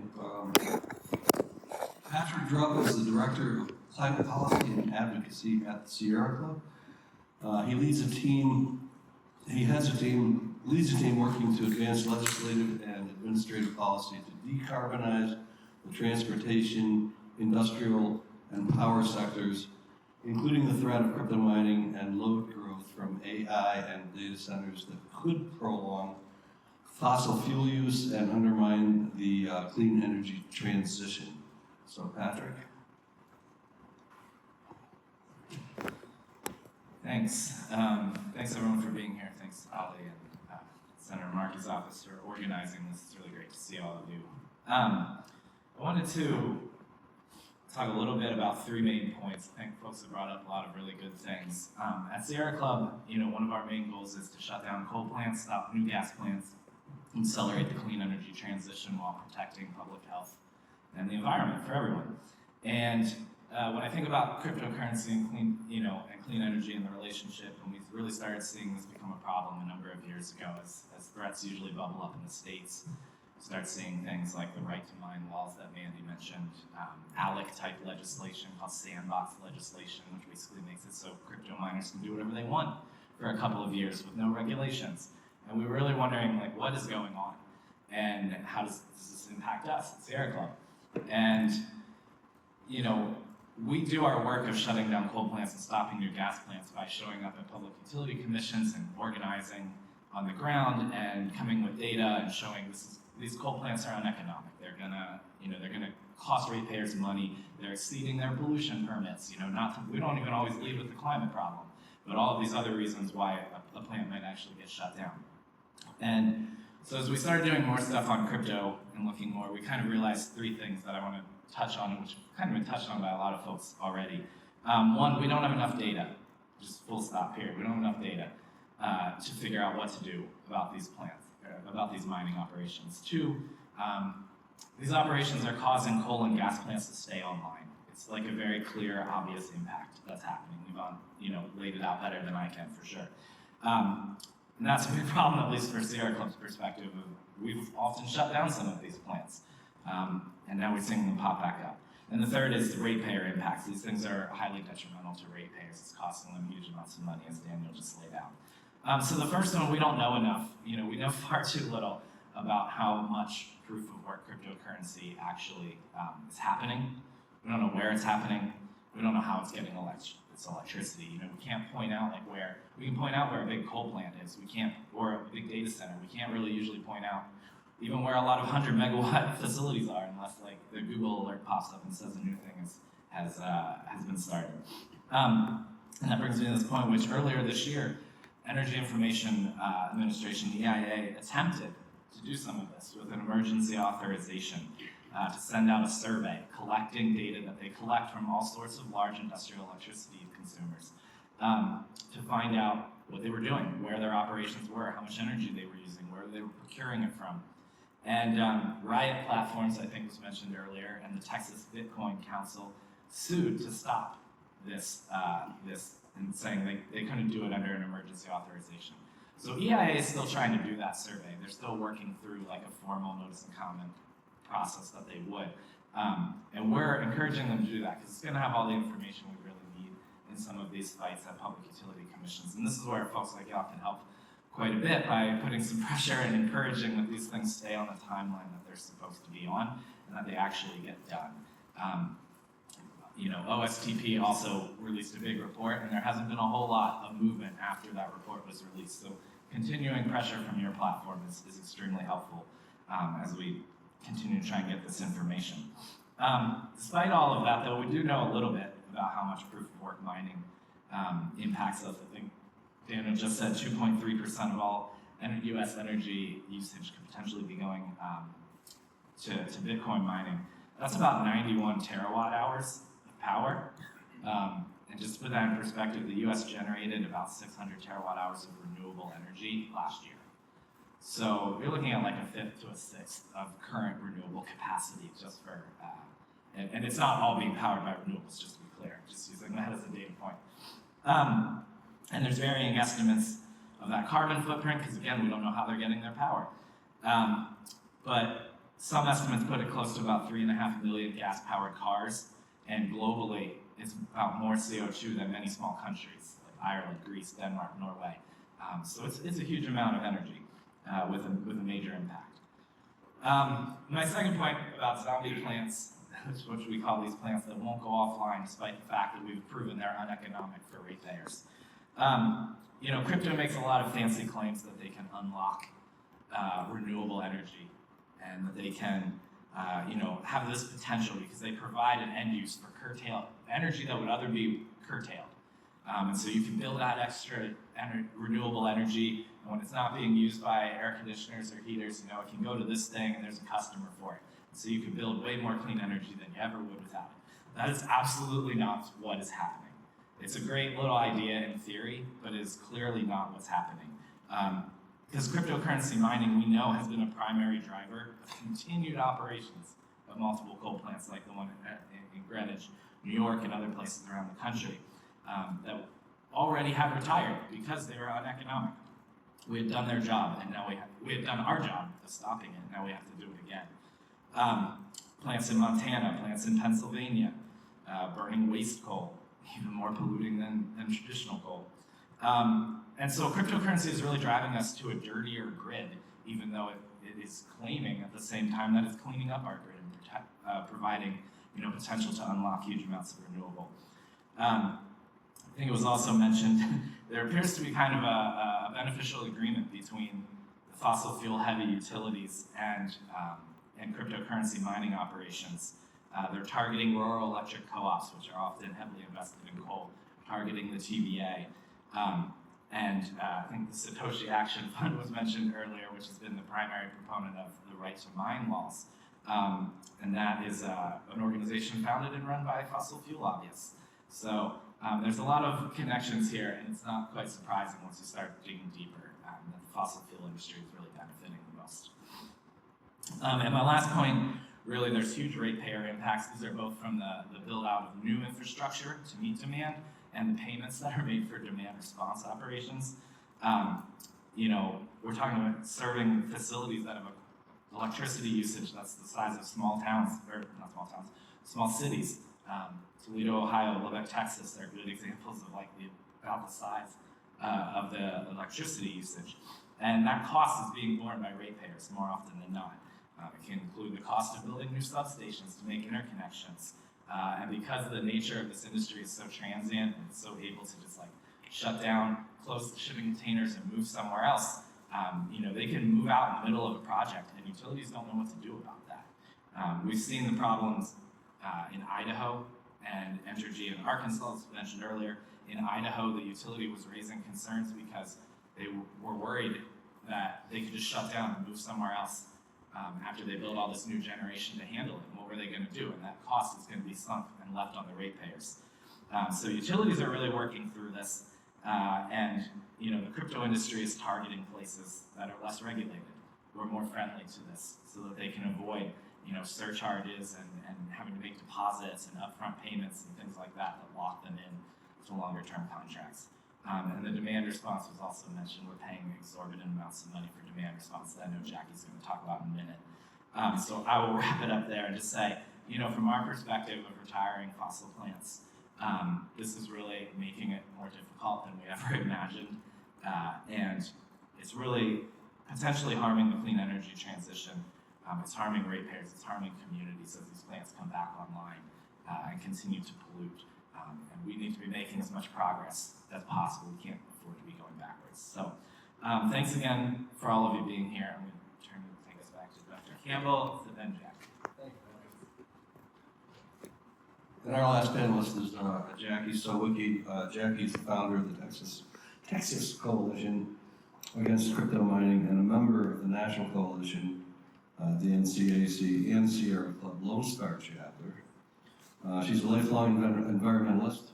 Patrick Drupp is the Director of Climate Policy and Advocacy at the Sierra Club. He leads a team working to advance legislative and administrative policy to decarbonize the transportation, industrial, and power sectors, including the threat of cryptomining and load growth from AI and data centers that could prolong fossil fuel use and undermine the clean energy transition. So, Patrick. Thanks. Thanks everyone for being here. Thanks Ali and Senator Markey's office for organizing this. It's really great to see all of you. I wanted to talk a little bit about 3 main points. I think folks have brought up a lot of really good things. At Sierra Club, one of our main goals is to shut down coal plants, stop new gas plants, accelerate the clean energy transition while protecting public health and the environment for everyone. And when I think about cryptocurrency and clean energy and the relationship, and we really started seeing this become a problem a number of years ago as threats usually bubble up in the states. We start seeing things like the right to mine laws that Mandy mentioned, ALEC type legislation called sandbox legislation, which basically makes it so crypto miners can do whatever they want for a couple of years with no regulations. And we were really wondering, like, what is going on? And how does this impact us at Sierra Club? And, we do our work of shutting down coal plants and stopping new gas plants by showing up at public utility commissions and organizing on the ground and coming with data and showing these coal plants are uneconomic. They're gonna cost ratepayers money. They're exceeding their pollution permits. We don't even always lead with the climate problem, but all of these other reasons why a plant might actually get shut down. And so as we started doing more stuff on crypto and looking more, we kind of realized three things that I want to touch on, which have kind of been touched on by a lot of folks already. One, we don't have enough data, just full stop here. We don't have enough data to figure out what to do about these plants, about these mining operations. Two, these operations are causing coal and gas plants to stay online. It's like a very clear, obvious impact that's happening. Yvonne, laid it out better than I can for sure. And that's a big problem, at least for Sierra Club's perspective. We've often shut down some of these plants, and now we're seeing them pop back up. And the third is the ratepayer impacts. These things are highly detrimental to ratepayers. It's costing them huge amounts of money, as Daniel just laid out. So the first one, we don't know enough. We know far too little about how much proof of work cryptocurrency actually is happening. We don't know where it's happening. We don't know how it's getting its electricity. We can't point out we can point out where a big coal plant is. Or a big data center. We can't really usually point out even where a lot of 100 megawatt facilities are, unless the Google alert pops up and says a new thing has been started. And that brings me to this point, which earlier this year, Energy Information Administration, the EIA, attempted to do some of this with an emergency authorization to send out a survey collecting data that they collect from all sorts of large industrial electricity consumers to find out what they were doing, where their operations were, how much energy they were using, where they were procuring it from. And Riot Platforms, I think was mentioned earlier, and the Texas Bitcoin Council sued to stop this and saying they couldn't do it under an emergency authorization. So EIA is still trying to do that survey. They're still working through like a formal notice and comment process that they would. And we're encouraging them to do that because it's going to have all the information we really need in some of these fights at public utility commissions. And this is where folks like y'all can help quite a bit by putting some pressure and encouraging that these things stay on the timeline that they're supposed to be on and that they actually get done. OSTP also released a big report, and there hasn't been a whole lot of movement after that report was released. So continuing pressure from your platform is extremely helpful as we continue to try and get this information. Despite all of that, though, we do know a little bit about how much proof of work mining impacts us. I think Daniel just said 2.3% of all U.S. energy usage could potentially be going to Bitcoin mining. That's about 91 terawatt hours of power. And just to put that in perspective, the U.S. generated about 600 terawatt hours of renewable energy last year. So you're looking at like a fifth to a sixth of current renewable capacity just for, and it's not all being powered by renewables, just to be clear, just using that as a data point. And there's varying estimates of that carbon footprint, because again, we don't know how they're getting their power. But some estimates put it close to about 3.5 million gas-powered cars, and globally, it's about more CO2 than many small countries, like Ireland, Greece, Denmark, Norway. So it's a huge amount of energy with a major impact. My second point about zombie plants, which we call these plants that won't go offline despite the fact that we've proven they're uneconomic for ratepayers. Crypto makes a lot of fancy claims that they can unlock renewable energy and that they can have this potential because they provide an end use for curtailed energy that would otherwise be curtailed. And so you can build out extra renewable energy, and when it's not being used by air conditioners or heaters, it can go to this thing and there's a customer for it. So you can build way more clean energy than you ever would without it. That is absolutely not what is happening. It's a great little idea in theory, but it is clearly not what's happening. because cryptocurrency mining, we know, has been a primary driver of continued operations of multiple coal plants like the one in Greenwich, New York, and other places around the country that already have retired because they were uneconomic. We had done their job, and now we had done our job of stopping it, and now we have to do it again. Plants in Montana, plants in Pennsylvania, burning waste coal, even more polluting than traditional coal. And so cryptocurrency is really driving us to a dirtier grid, even though it is claiming at the same time that it's cleaning up our grid and providing potential to unlock huge amounts of renewable. I think it was also mentioned, there appears to be kind of a beneficial agreement between the fossil fuel heavy utilities and cryptocurrency mining operations. They're targeting rural electric co-ops, which are often heavily invested in coal, targeting the TVA. I think the Satoshi Action Fund was mentioned earlier, which has been the primary proponent of the right to mine laws. And that is an organization founded and run by fossil fuel lobbyists. So there's a lot of connections here, and it's not quite surprising once you start digging deeper that the fossil fuel industry is really benefiting the most. And my last point, really, there's huge ratepayer impacts. These are both from the build out of new infrastructure to meet demand and the payments that are made for demand response operations. We're talking about serving facilities that have electricity usage that's the size of small towns, or not small towns, small cities. Toledo, Ohio, Lubbock, Texas are good examples of about the size of the electricity usage. And that cost is being borne by ratepayers more often than not. It can include the cost of building new substations to make interconnections. And because the nature of this industry is so transient and so able to just shut down, close the shipping containers and move somewhere else, they can move out in the middle of a project and utilities don't know what to do about that. We've seen the problems in Idaho and Entergy in Arkansas, as mentioned earlier. In Idaho, the utility was raising concerns because they were worried that they could just shut down and move somewhere else after they build all this new generation to handle it. And what were they going to do? And that cost is going to be sunk and left on the ratepayers. So utilities are really working through this. And the crypto industry is targeting places that are less regulated, who are more friendly to this, so that they can avoid surcharges and having to make deposits and upfront payments and things like that lock them in to longer term contracts. And the demand response was also mentioned. We're paying exorbitant amounts of money for demand response that I know Jackie's going to talk about in a minute. So I will wrap it up there and just say, from our perspective of retiring fossil plants, this is really making it more difficult than we ever imagined. And it's really potentially harming the clean energy transition. It's harming ratepayers, it's harming communities as these plants come back online and continue to pollute. And we need to be making as much progress as possible. We can't afford to be going backwards. So thanks again for all of you being here. I'm going to take us back to Dr. Campbell, to then Jack. And our last panelist is Jackie Sowicki. Jackie's the founder of the Texas Coalition Against Cryptomining and a member of the National Coalition, the NCAC and Sierra Club Lone Star chapter. She's a lifelong environmentalist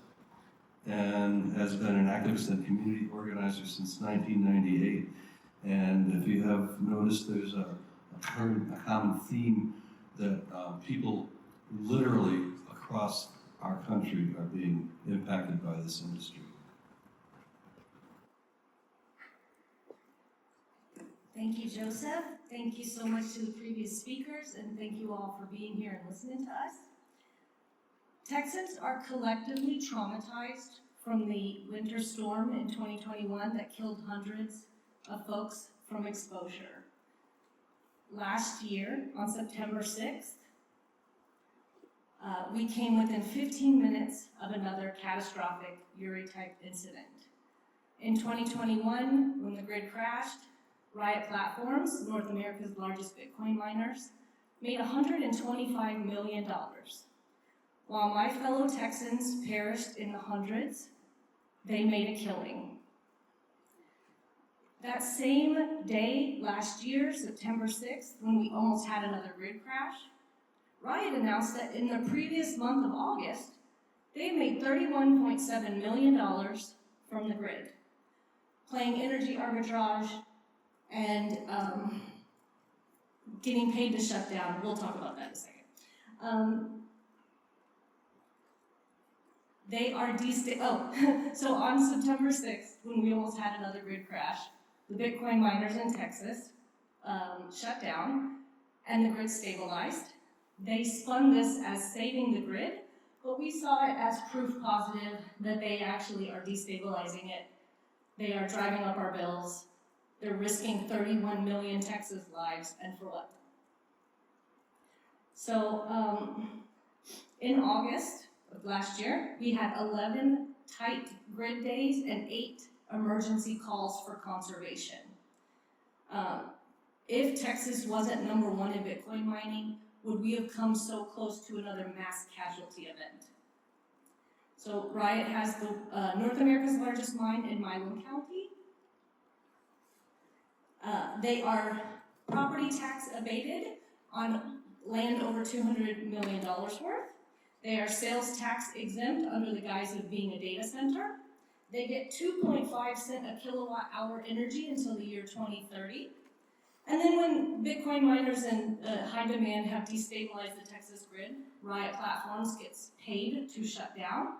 and has been an activist and community organizer since 1998. And if you have noticed, there's a common theme that people literally across our country are being impacted by this industry. Thank you, Joseph. Thank you so much to the previous speakers, and thank you all for being here and listening to us. Texans are collectively traumatized from the winter storm in 2021 that killed hundreds of folks from exposure. Last year, on September 6th, we came within 15 minutes of another catastrophic Uri-type incident. In 2021, when the grid crashed, Riot Platforms, North America's largest Bitcoin miners, made $125 million. While my fellow Texans perished in the hundreds, they made a killing. That same day last year, September 6th, when we almost had another grid crash, Riot announced that in the previous month of August, they made $31.7 million from the grid, playing energy arbitrage and getting paid to shut down. We'll talk about that in a second. They are so on September 6th, when we almost had another grid crash, the Bitcoin miners in Texas shut down and the grid stabilized. They spun this as saving the grid, but we saw it as proof positive that they actually are destabilizing it. They are driving up our bills. They're risking 31 million Texas lives, and for what? So in August of last year, we had 11 tight grid days and 8 emergency calls for conservation. If Texas wasn't number 1 in Bitcoin mining, would we have come so close to another mass casualty event? So Riot has the North America's largest mine in Milam County. They are property tax abated on land over $200 million worth. They are sales tax exempt under the guise of being a data center. They get 2.5 cents a kilowatt hour energy until the year 2030. And then when Bitcoin miners in high demand have destabilized the Texas grid, Riot Platforms gets paid to shut down.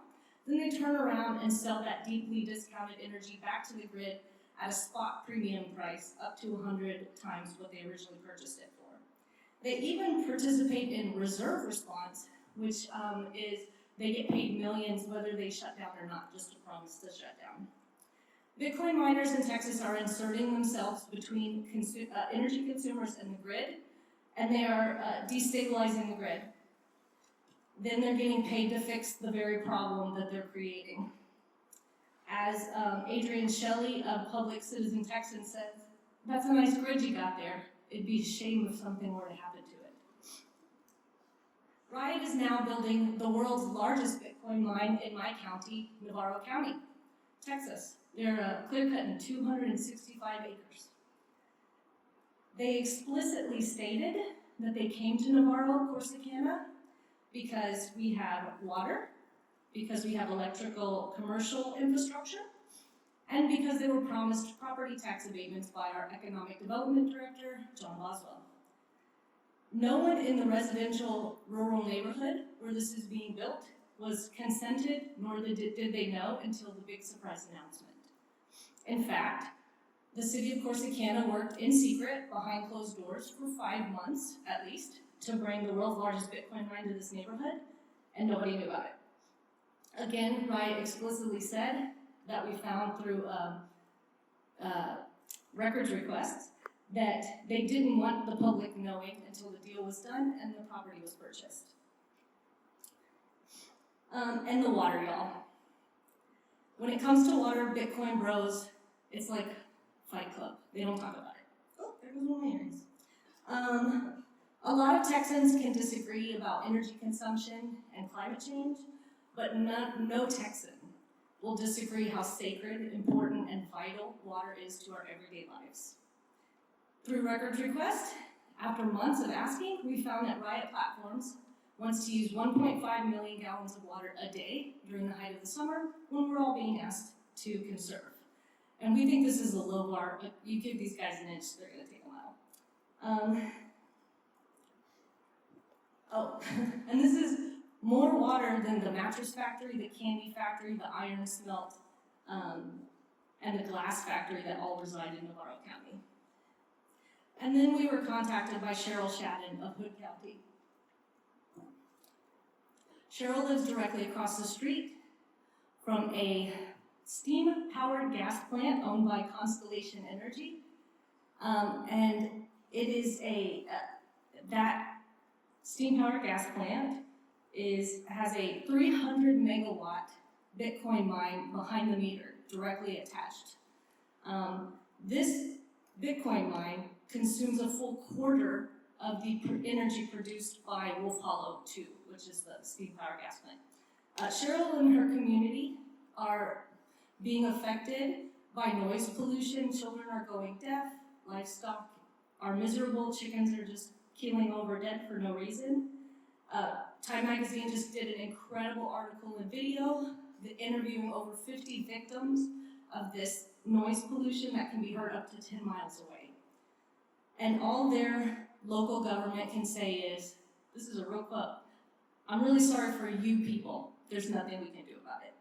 Then they turn around and sell that deeply discounted energy back to the grid at a spot premium price up to 100 times what they originally purchased it for. They even participate in reserve response, which is they get paid millions whether they shut down or not, just to promise to shut down. Bitcoin miners in Texas are inserting themselves between energy consumers and the grid, and they are destabilizing the grid. Then they're getting paid to fix the very problem that they're creating. As Adrian Shelley of Public Citizen Texans says, that's a nice grid you got there. It'd be a shame if something were to happen to it. Riot is now building the world's largest Bitcoin mine in my county, Navarro County, Texas. They're clear-cutting 265 acres. They explicitly stated that they came to Navarro, Corsicana, because we have water, because we have electrical commercial infrastructure, and because they were promised property tax abatements by our Economic Development Director, John Boswell. No one in the residential rural neighborhood where this is being built was consented, nor did they know until the big surprise announcement. In fact, the city of Corsicana worked in secret behind closed doors for 5 months, at least, to bring the world's largest Bitcoin mine to this neighborhood, and nobody knew about it. Again, Riot explicitly said that we found through records requests that they didn't want the public knowing until the deal was done and the property was purchased. And the water, y'all. When it comes to water, Bitcoin bros, it's like Fight Club. They don't talk about it. Oh, there goes one of my earrings. A lot of Texans can disagree about energy consumption and climate change, but no Texan will disagree how sacred, important, and vital water is to our everyday lives. Through records request, after months of asking, we found that Riot Platforms wants to use 1.5 million gallons of water a day during the height of the summer when we're all being asked to conserve. And we think this is a low bar, but you give these guys an inch, they're gonna take a mile. And this is more water than the mattress factory, the candy factory, the iron smelt, and the glass factory that all reside in Navarro County. And then we were contacted by Cheryl Shadden of Hood County. Cheryl lives directly across the street from a steam-powered gas plant owned by Constellation Energy. And it is that steam-powered gas plant has a 300 megawatt Bitcoin mine behind the meter, directly attached. This Bitcoin mine consumes a full quarter of the energy produced by Wolf Hollow 2, which is the steam-powered gas plant. Cheryl and her community are being affected by noise pollution. Children are going deaf, livestock are miserable, chickens are just keeling over dead for no reason. Time Magazine just did an incredible article and video interviewing over 50 victims of this noise pollution that can be heard up to 10 miles away. and all their local government can say is, this is a real quote, "I'm really sorry for you people. There's nothing we can do about it."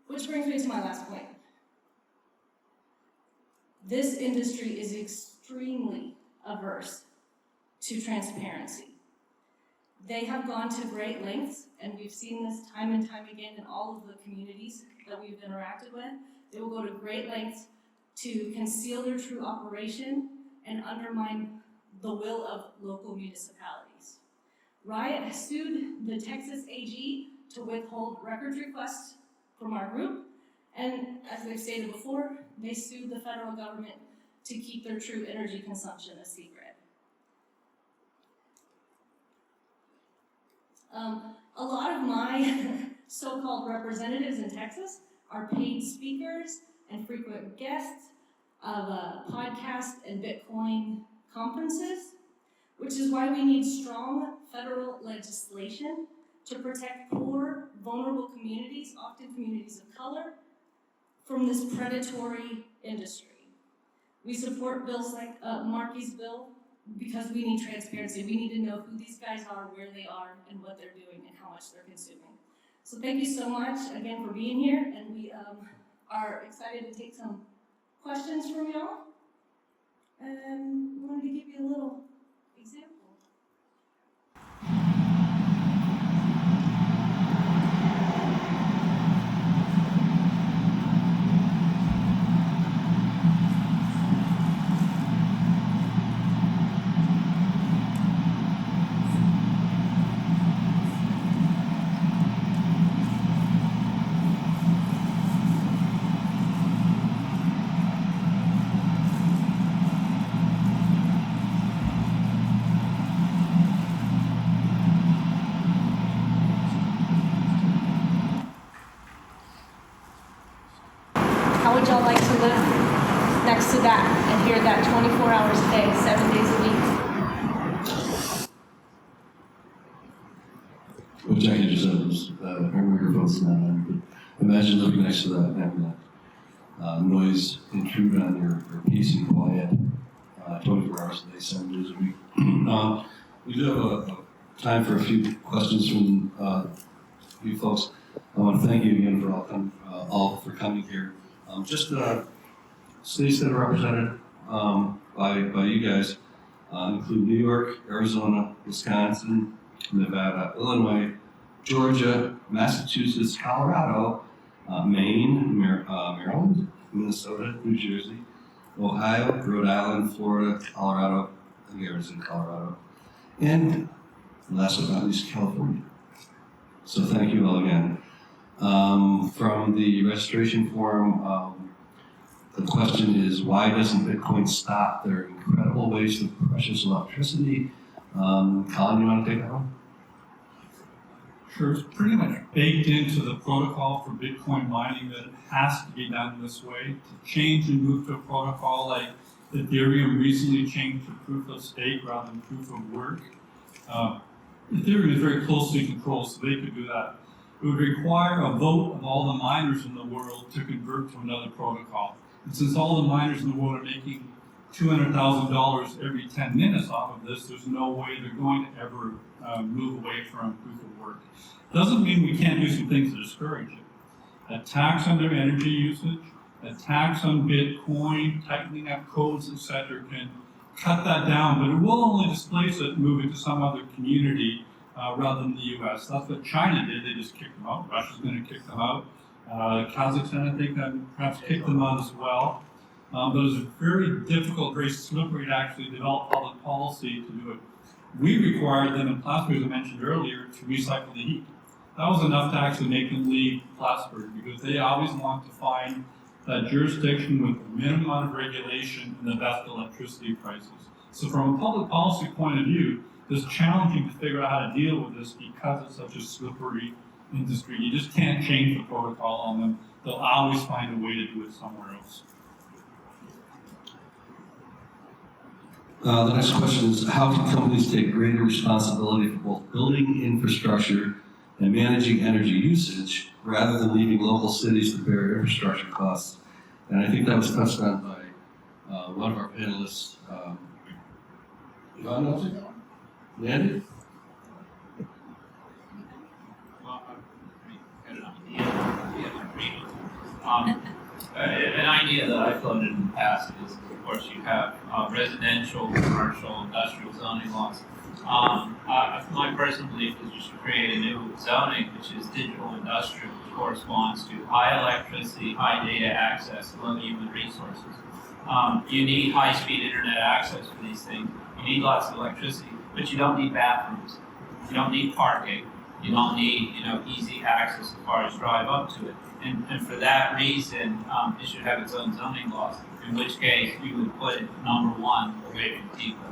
Which brings me to my last point. This industry is extremely averse to transparency. They have gone to great lengths, and we've seen this time and time again in all of the communities that we've interacted with. They will go to great lengths to conceal their true operation and undermine the will of local municipalities. Riot has sued the Texas AG to withhold records requests from our group, and as they've stated before, they sued the federal government to keep their true energy consumption a secret. A lot of my so-called representatives in Texas are paid speakers and frequent guests of podcast and Bitcoin conferences, which is why we need strong federal legislation to protect poor, vulnerable communities, often communities of color, from this predatory industry. We support bills like Markey's bill because we need transparency. We need to know who these guys are, where they are, and what they're doing, and how much they're consuming. So thank you so much again for being here, and we are excited to take some questions from y'all. And we wanted to give you a little example. How would y'all like to live next to that and hear that 24 hours a day, 7 days a week? What Jackie just said was, our microphone's not on, but imagine living next to that and having that noise intrude on your peace and quiet 24 hours a day, 7 days a week. We do have a time for a few questions from you folks. I want to thank you again for all for coming here. Just states that are represented by you guys include New York, Arizona, Wisconsin, Nevada, Illinois, Georgia, Massachusetts, Colorado, Maine, Maryland, Minnesota, New Jersey, Ohio, Rhode Island, Florida, Colorado, I think I was in Colorado, and last but not least, California. So thank you all again. From the registration form, the question is, why doesn't Bitcoin stop their incredible waste of precious electricity? Colin, you want to take that one? Sure, it's pretty much baked into the protocol for Bitcoin mining that it has to be done this way. To change and move to a protocol like Ethereum recently changed to proof of stake rather than proof of work. Ethereum is very closely controlled, so they could do that. It would require a vote of all the miners in the world to convert to another protocol. And since all the miners in the world are making $200,000 every 10 minutes off of this, there's no way they're going to ever move away from proof of work. Doesn't mean we can't do some things to discourage it. A tax on their energy usage, a tax on Bitcoin, tightening up codes, etc., can cut that down, but it will only displace it moving to some other community rather than the U.S. That's what China did. They just kicked them out. Russia's going to kick them out. Kazakhstan, I think, perhaps kicked them out as well. But it's very difficult, very slippery to actually develop public policy to do it. We required them in Plattsburgh, as I mentioned earlier, to recycle the heat. That was enough to actually make them leave Plattsburgh because they always want to find that jurisdiction with the minimum amount of regulation and the best electricity prices. So from a public policy point of view, it's challenging to figure out how to deal with this because it's such a slippery industry. You just can't change the protocol on them. They'll always find a way to do it somewhere else. The next question is, how can companies take greater responsibility for both building infrastructure and managing energy usage rather than leaving local cities to bear infrastructure costs? And I think that was touched on by one of our panelists Yvonne, want to take that one? Mandy? Well, I got an idea. An idea that I floated in the past is, of course, you have residential, commercial, industrial zoning laws. My personal belief is you should create a new zoning, which is digital industrial, which corresponds to high electricity, high data access, low human resources. You need high-speed internet access for these things. You need lots of electricity, but you don't need bathrooms. You don't need parking. You don't need, easy access as far as drive up to it. And for that reason, it should have its own zoning laws, in which case we would put it number one away from people.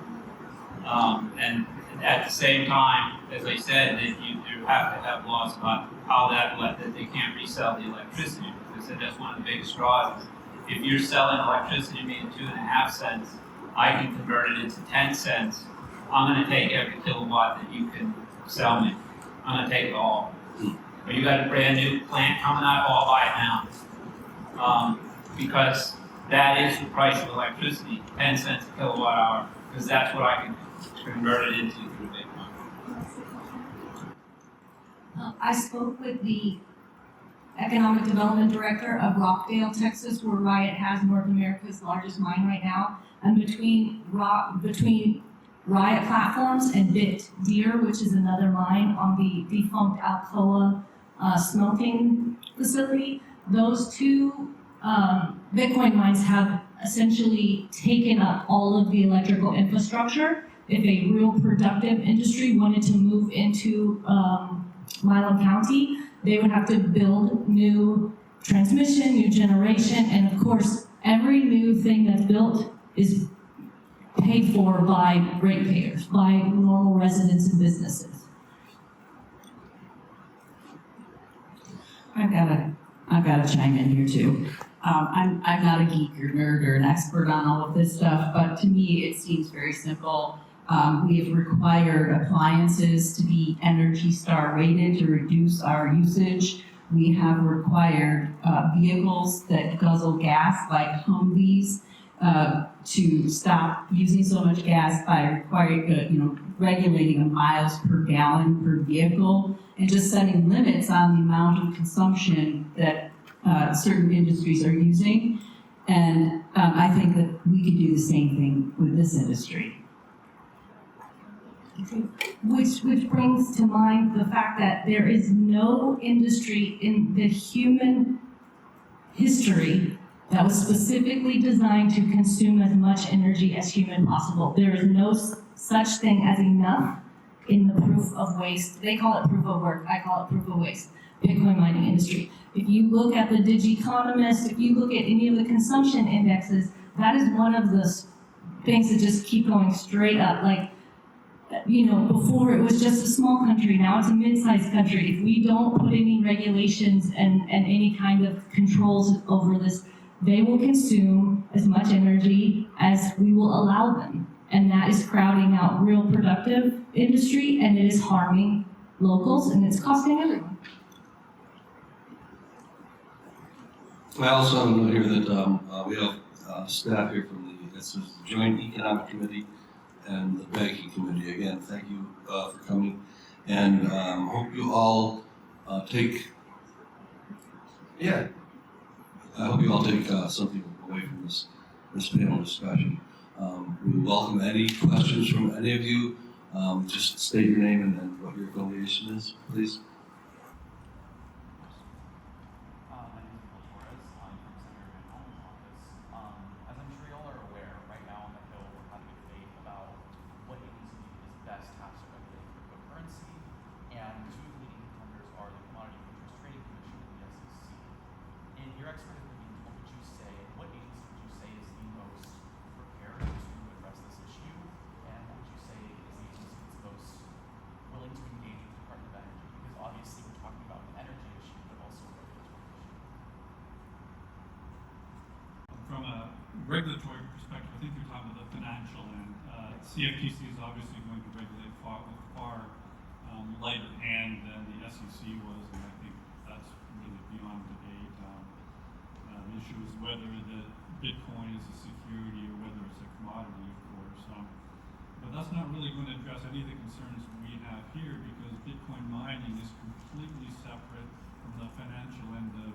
And at the same time, as I said, that you have to have laws about how that they can't resell the electricity, because that's one of the biggest draws. If you're selling electricity to me at 2.5 cents, I can convert it into 10 cents. I'm going to take every kilowatt that you can sell me. I'm going to take it all. Or you got a brand new plant coming out, I'll buy it now. Because that is the price of electricity, 10 cents a kilowatt hour, because that's what I can convert it into through Bitcoin. I spoke with the Economic Development Director of Rockdale, Texas, where Riot has North America's largest mine right now. And between Riot Platforms and Deer, which is another mine on the defunct Alcoa smelting facility, those two Bitcoin mines have essentially taken up all of the electrical infrastructure. If a real productive industry wanted to move into Milam County, they would have to build new transmission, new generation, and of course, every new thing that's built is paid for by ratepayers, by normal residents and businesses. I've got to chime in here too. I'm not a geek or nerd or an expert on all of this stuff, but to me it seems very simple. We have required appliances to be Energy Star rated to reduce our usage. We have required vehicles that guzzle gas, like Humvees, to stop using so much gas by requiring, regulating the miles per gallon per vehicle, and just setting limits on the amount of consumption that certain industries are using. And I think that we could do the same thing with this industry. Which brings to mind the fact that there is no industry in the human history that was specifically designed to consume as much energy as human possible. There is no such thing as enough in the proof of waste. They call it proof of work, I call it proof of waste, Bitcoin mining industry. If you look at the Digiconomist, if you look at any of the consumption indexes, that is one of the things that just keep going straight up. Like, before it was just a small country, now it's a mid-sized country. If we don't put any regulations and any kind of controls over this, they will consume as much energy as we will allow them. And that is crowding out real productive industry, and it is harming locals, and it's costing everyone. I also know here that we have staff here from the Joint Economic Committee and the Banking Committee. Again, thank you for coming, and hope you all take something away from this panel discussion. We welcome any questions from any of you. Just state your name and what your affiliation is, please. From a regulatory perspective, I think you're talking about the financial end. CFTC is obviously going to regulate far lighter hand than the SEC was, and I think that's really beyond debate. The issue is whether the Bitcoin is a security or whether it's a commodity, of course. But that's not really going to address any of the concerns we have here, because Bitcoin mining is completely separate from the financial and the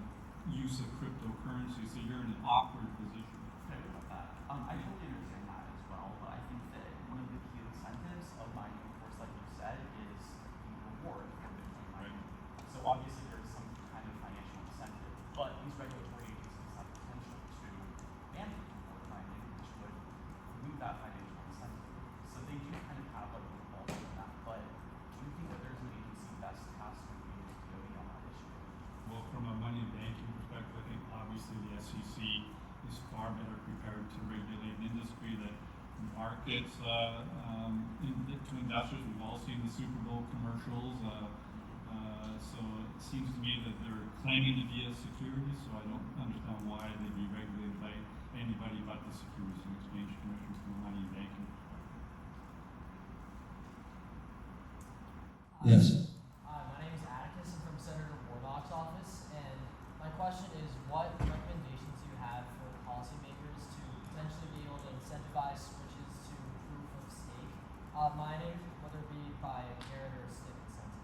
use of cryptocurrency, so you're in an awkward position. Fair about that. I totally understand that as well, but I think that one of the key incentives of mining, of course, like you said, is the reward for Bitcoin mining. So obviously there's some kind of financial incentive, but these regulatory agencies have potential to ban reward mining, which would remove that financial incentive. So they do kind of have a loophole in that, but do you think that there's an agency best tasked with being able to go beyond that issue? Well, from a money and banking perspective, I think obviously the SEC is far better prepared to regulate an industry that markets to investors. We've all seen the Super Bowl commercials. So it seems to me that they're claiming to be a security, so I don't understand why they'd be regulated by anybody but the Securities and Exchange Commission from a money and banking perspective. Yes. Hi, my name is Atticus. I'm from Senator Warnock's office, and my question is, what recommendations do you have for policymakers to potentially be able to incentivize switches to proof of stake mining, whether it be by a carrot or a stick incentive?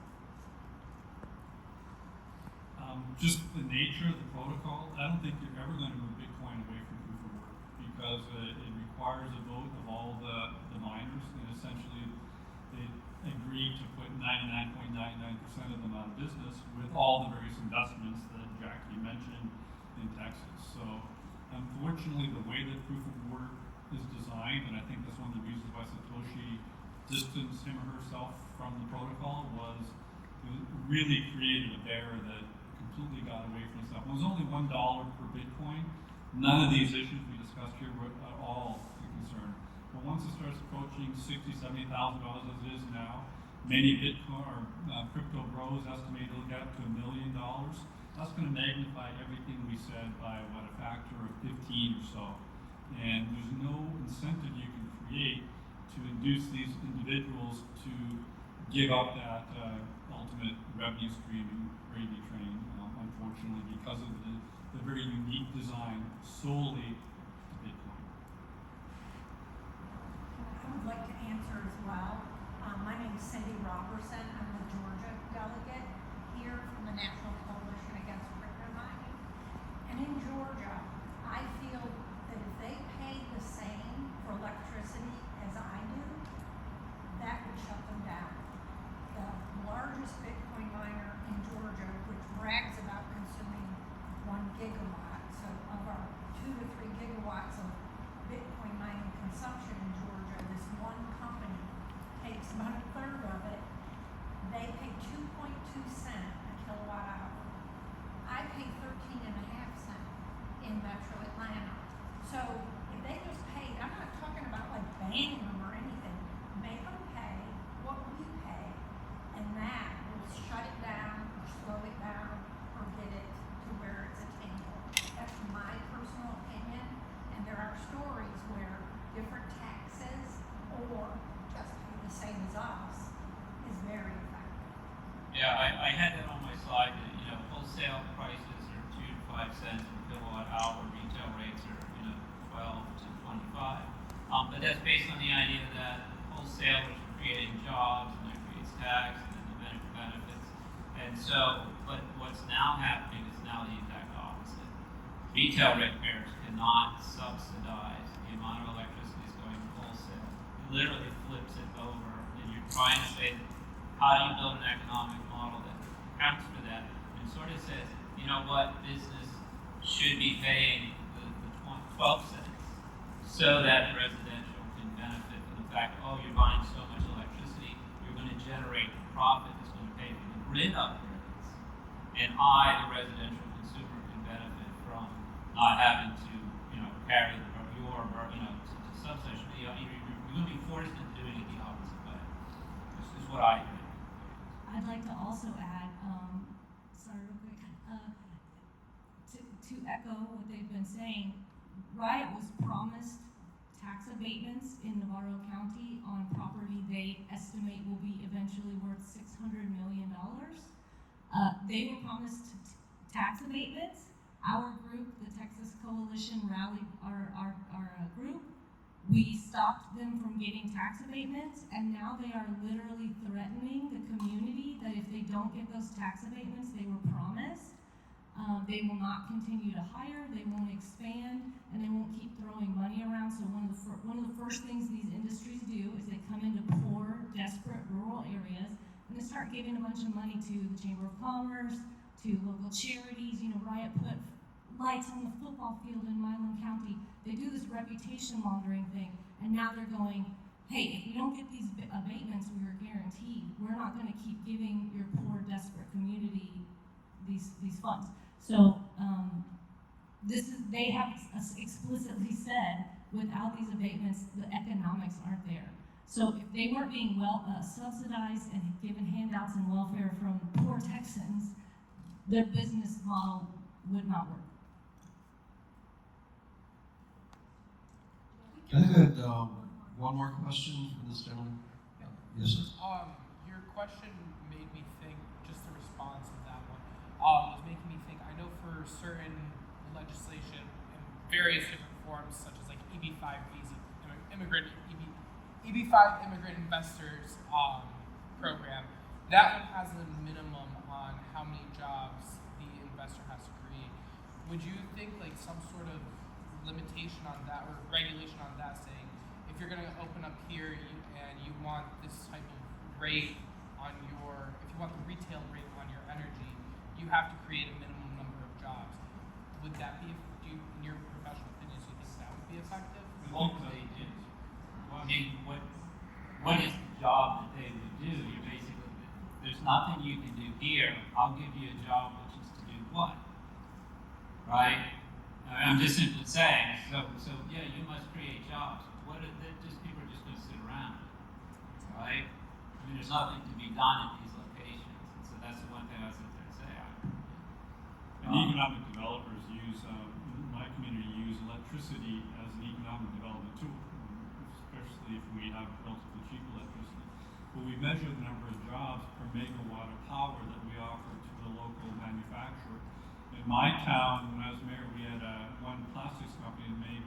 Just the nature of the protocol, I don't think you're ever going to move Bitcoin away from proof of work, because it requires a vote of all the miners, and essentially they agreed to put 99.99% of them out of business with all the various investments that Jackie mentioned in Texas. So unfortunately, the way that proof of work is designed, and I think that's one of the reasons why Satoshi distanced him or herself from the protocol, was it really created a bear that completely got away from itself. It was only $1 per Bitcoin. None of these issues we discussed here were at all a concern. But once it starts approaching $60,000, $70,000 as it is now, many Bitcoin or crypto bros estimate it'll get up to $1 million. That's going to magnify everything we said by a factor of 15 or so. And there's no incentive you can create to induce these individuals to give up that ultimate revenue stream and gravy train, unfortunately, because of the very unique design solely to Bitcoin. I would like to answer as well. My name is Cindy Robertson. I'm the Georgia delegate here from the National Coalition Against Cryptomining. And in Georgia, I feel that if they paid the same for electricity as I do, that would shut them down. The largest Bitcoin miner in Georgia, which brags about consuming 1 gigawatt, so of our 2 to 3 gigawatts of Bitcoin mining consumption in Georgia, this one company takes about a third of it. They pay 2.2 cents a kilowatt hour. I pay 13.5 cents in Metro Atlanta. So if they just paid, I'm not talking about like banning them or anything, make them pay what we pay, and that will shut it down or slow it down or get it to where it's attainable. That's my personal opinion, and there are stories where different taxes or just pay the same as us is very effective. Yeah, I had that on my slide that, wholesale prices are 2 to 5 cents per kilowatt hour, retail rates are, 12 to 25. But that's based on the idea that wholesalers are creating jobs and that creates tax and then the benefits. And so, but what's now happening is now the exact opposite. Retail ratepayers cannot subsidize the amount of electricity that's going to wholesale. It literally flips it over, and you're trying to say, how do you build an economic model that accounts for that and sort of says, you know what, business should be paying the 12 cents so that residential can benefit from the fact, oh, you're buying so much electricity, you're going to generate a profit that's going to pay for the grid upgrades. And I, the residential consumer, can benefit from not having to, carry to subsidize. You're going to be forced into doing it the opposite way. This is what I think. I'd like to also add, sorry, real quick, to echo what they've been saying. Riot was promised tax abatements in Navarro County on property they estimate will be eventually worth $600 million. They were promised tax abatements. Our group, the Texas Coalition, rallied our group We stopped them from getting tax abatements, and now they are literally threatening the community that if they don't get those tax abatements they were promised, they will not continue to hire, they won't expand, and they won't keep throwing money around. So one of the first things these industries do is they come into poor, desperate rural areas, and they start giving a bunch of money to the Chamber of Commerce, to local charities. Riot put lights on the football field in Milam County. They do this reputation laundering thing, and now they're going, hey, if we don't get these abatements we are guaranteed, we're not going to keep giving your poor, desperate community these funds. So they have explicitly said, without these abatements, the economics aren't there. So if they weren't being subsidized and given handouts and welfare from poor Texans, their business model would not work. I had one more question for this gentleman. Yes, sir. Your question made me think, just the response of that one, was making me think, I know for certain legislation in various different forms, such as like EB5 visa, EB5 immigrant investors program, that one has a minimum on how many jobs the investor has to create. Would you think like some sort of limitation on that or regulation on that, saying if you're going to open up here and you want this type of rate on your, if you want the retail rate on your energy, you have to create a minimum number of jobs. Would that be, in your professional opinion, do you think that would be effective? Ultimately, it is. Well, I mean, what is the job that they would do? You're basically, there's nothing you can do here. I'll give you a job which is to do what? Right? I'm just simply saying, so yeah, you must create jobs. What are they, just people are just going to sit around, right? I mean, there's nothing to be done in these locations, and so that's the one thing I was there to say. And economic developers use, my community use electricity as an economic development tool, especially if we have relatively cheap electricity. But we measure the number of jobs per megawatt of power that we offer to the local manufacturer. In my town, when I was mayor, we had one plastics company that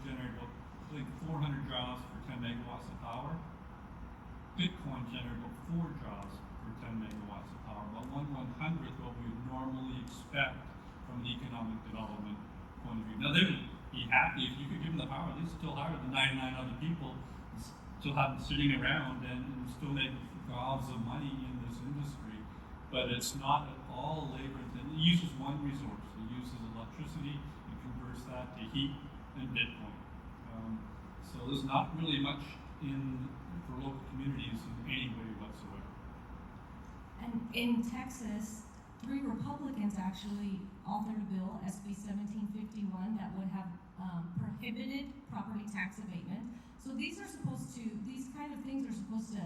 generated about, I think, 400 jobs for 10 megawatts of power. Bitcoin generated about 4 jobs for 10 megawatts of power, about 1/100th what we would normally expect from an economic development point of view. Now, they would be happy if you could give them the power. They still hire the 99 other people, still have them sitting around and still make gobs of money in this industry. But it's not at all labor intensive. It uses one resource. It uses electricity and converts that to heat and Bitcoin. So there's not really much for local communities in any way whatsoever. And in Texas, 3 Republicans actually authored a bill, SB 1751, that would have prohibited property tax abatement. So these kind of things are supposed to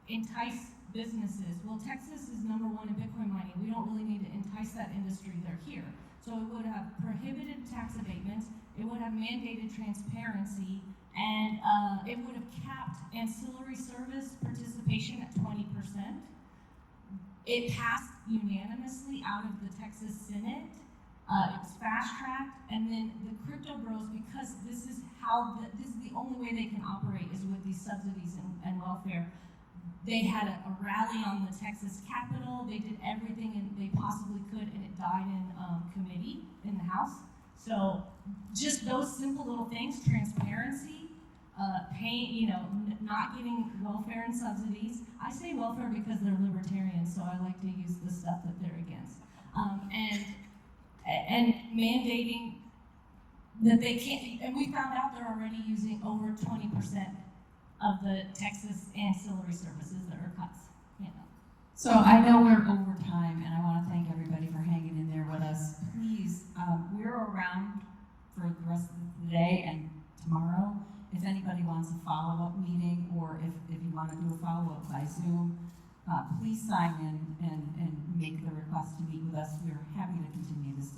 entice businesses. Well, Texas is #1 in Bitcoin mining. We don't really need to entice that industry. They're here. So it would have prohibited tax abatements. It would have mandated transparency, and it would have capped ancillary service participation at 20%. It passed unanimously out of the Texas Senate. It was fast-tracked, and then the crypto bros, because this is the only way they can operate is with these subsidies and welfare. They had a rally on the Texas Capitol. They did everything they possibly could, and it died in committee in the House. So just those simple little things, transparency, paying, not getting welfare and subsidies. I say welfare because they're libertarians, so I like to use the stuff that they're against. And mandating that they can't, and we found out they're already using over 20% of the Texas ancillary services that are cuts. So I know we're over time, and I want to thank everybody for hanging in there with us. Please, we're around for the rest of the day and tomorrow. If anybody wants a follow-up meeting, or if you want to do a follow-up by Zoom, please sign in and make the request to meet with us. We're happy to continue this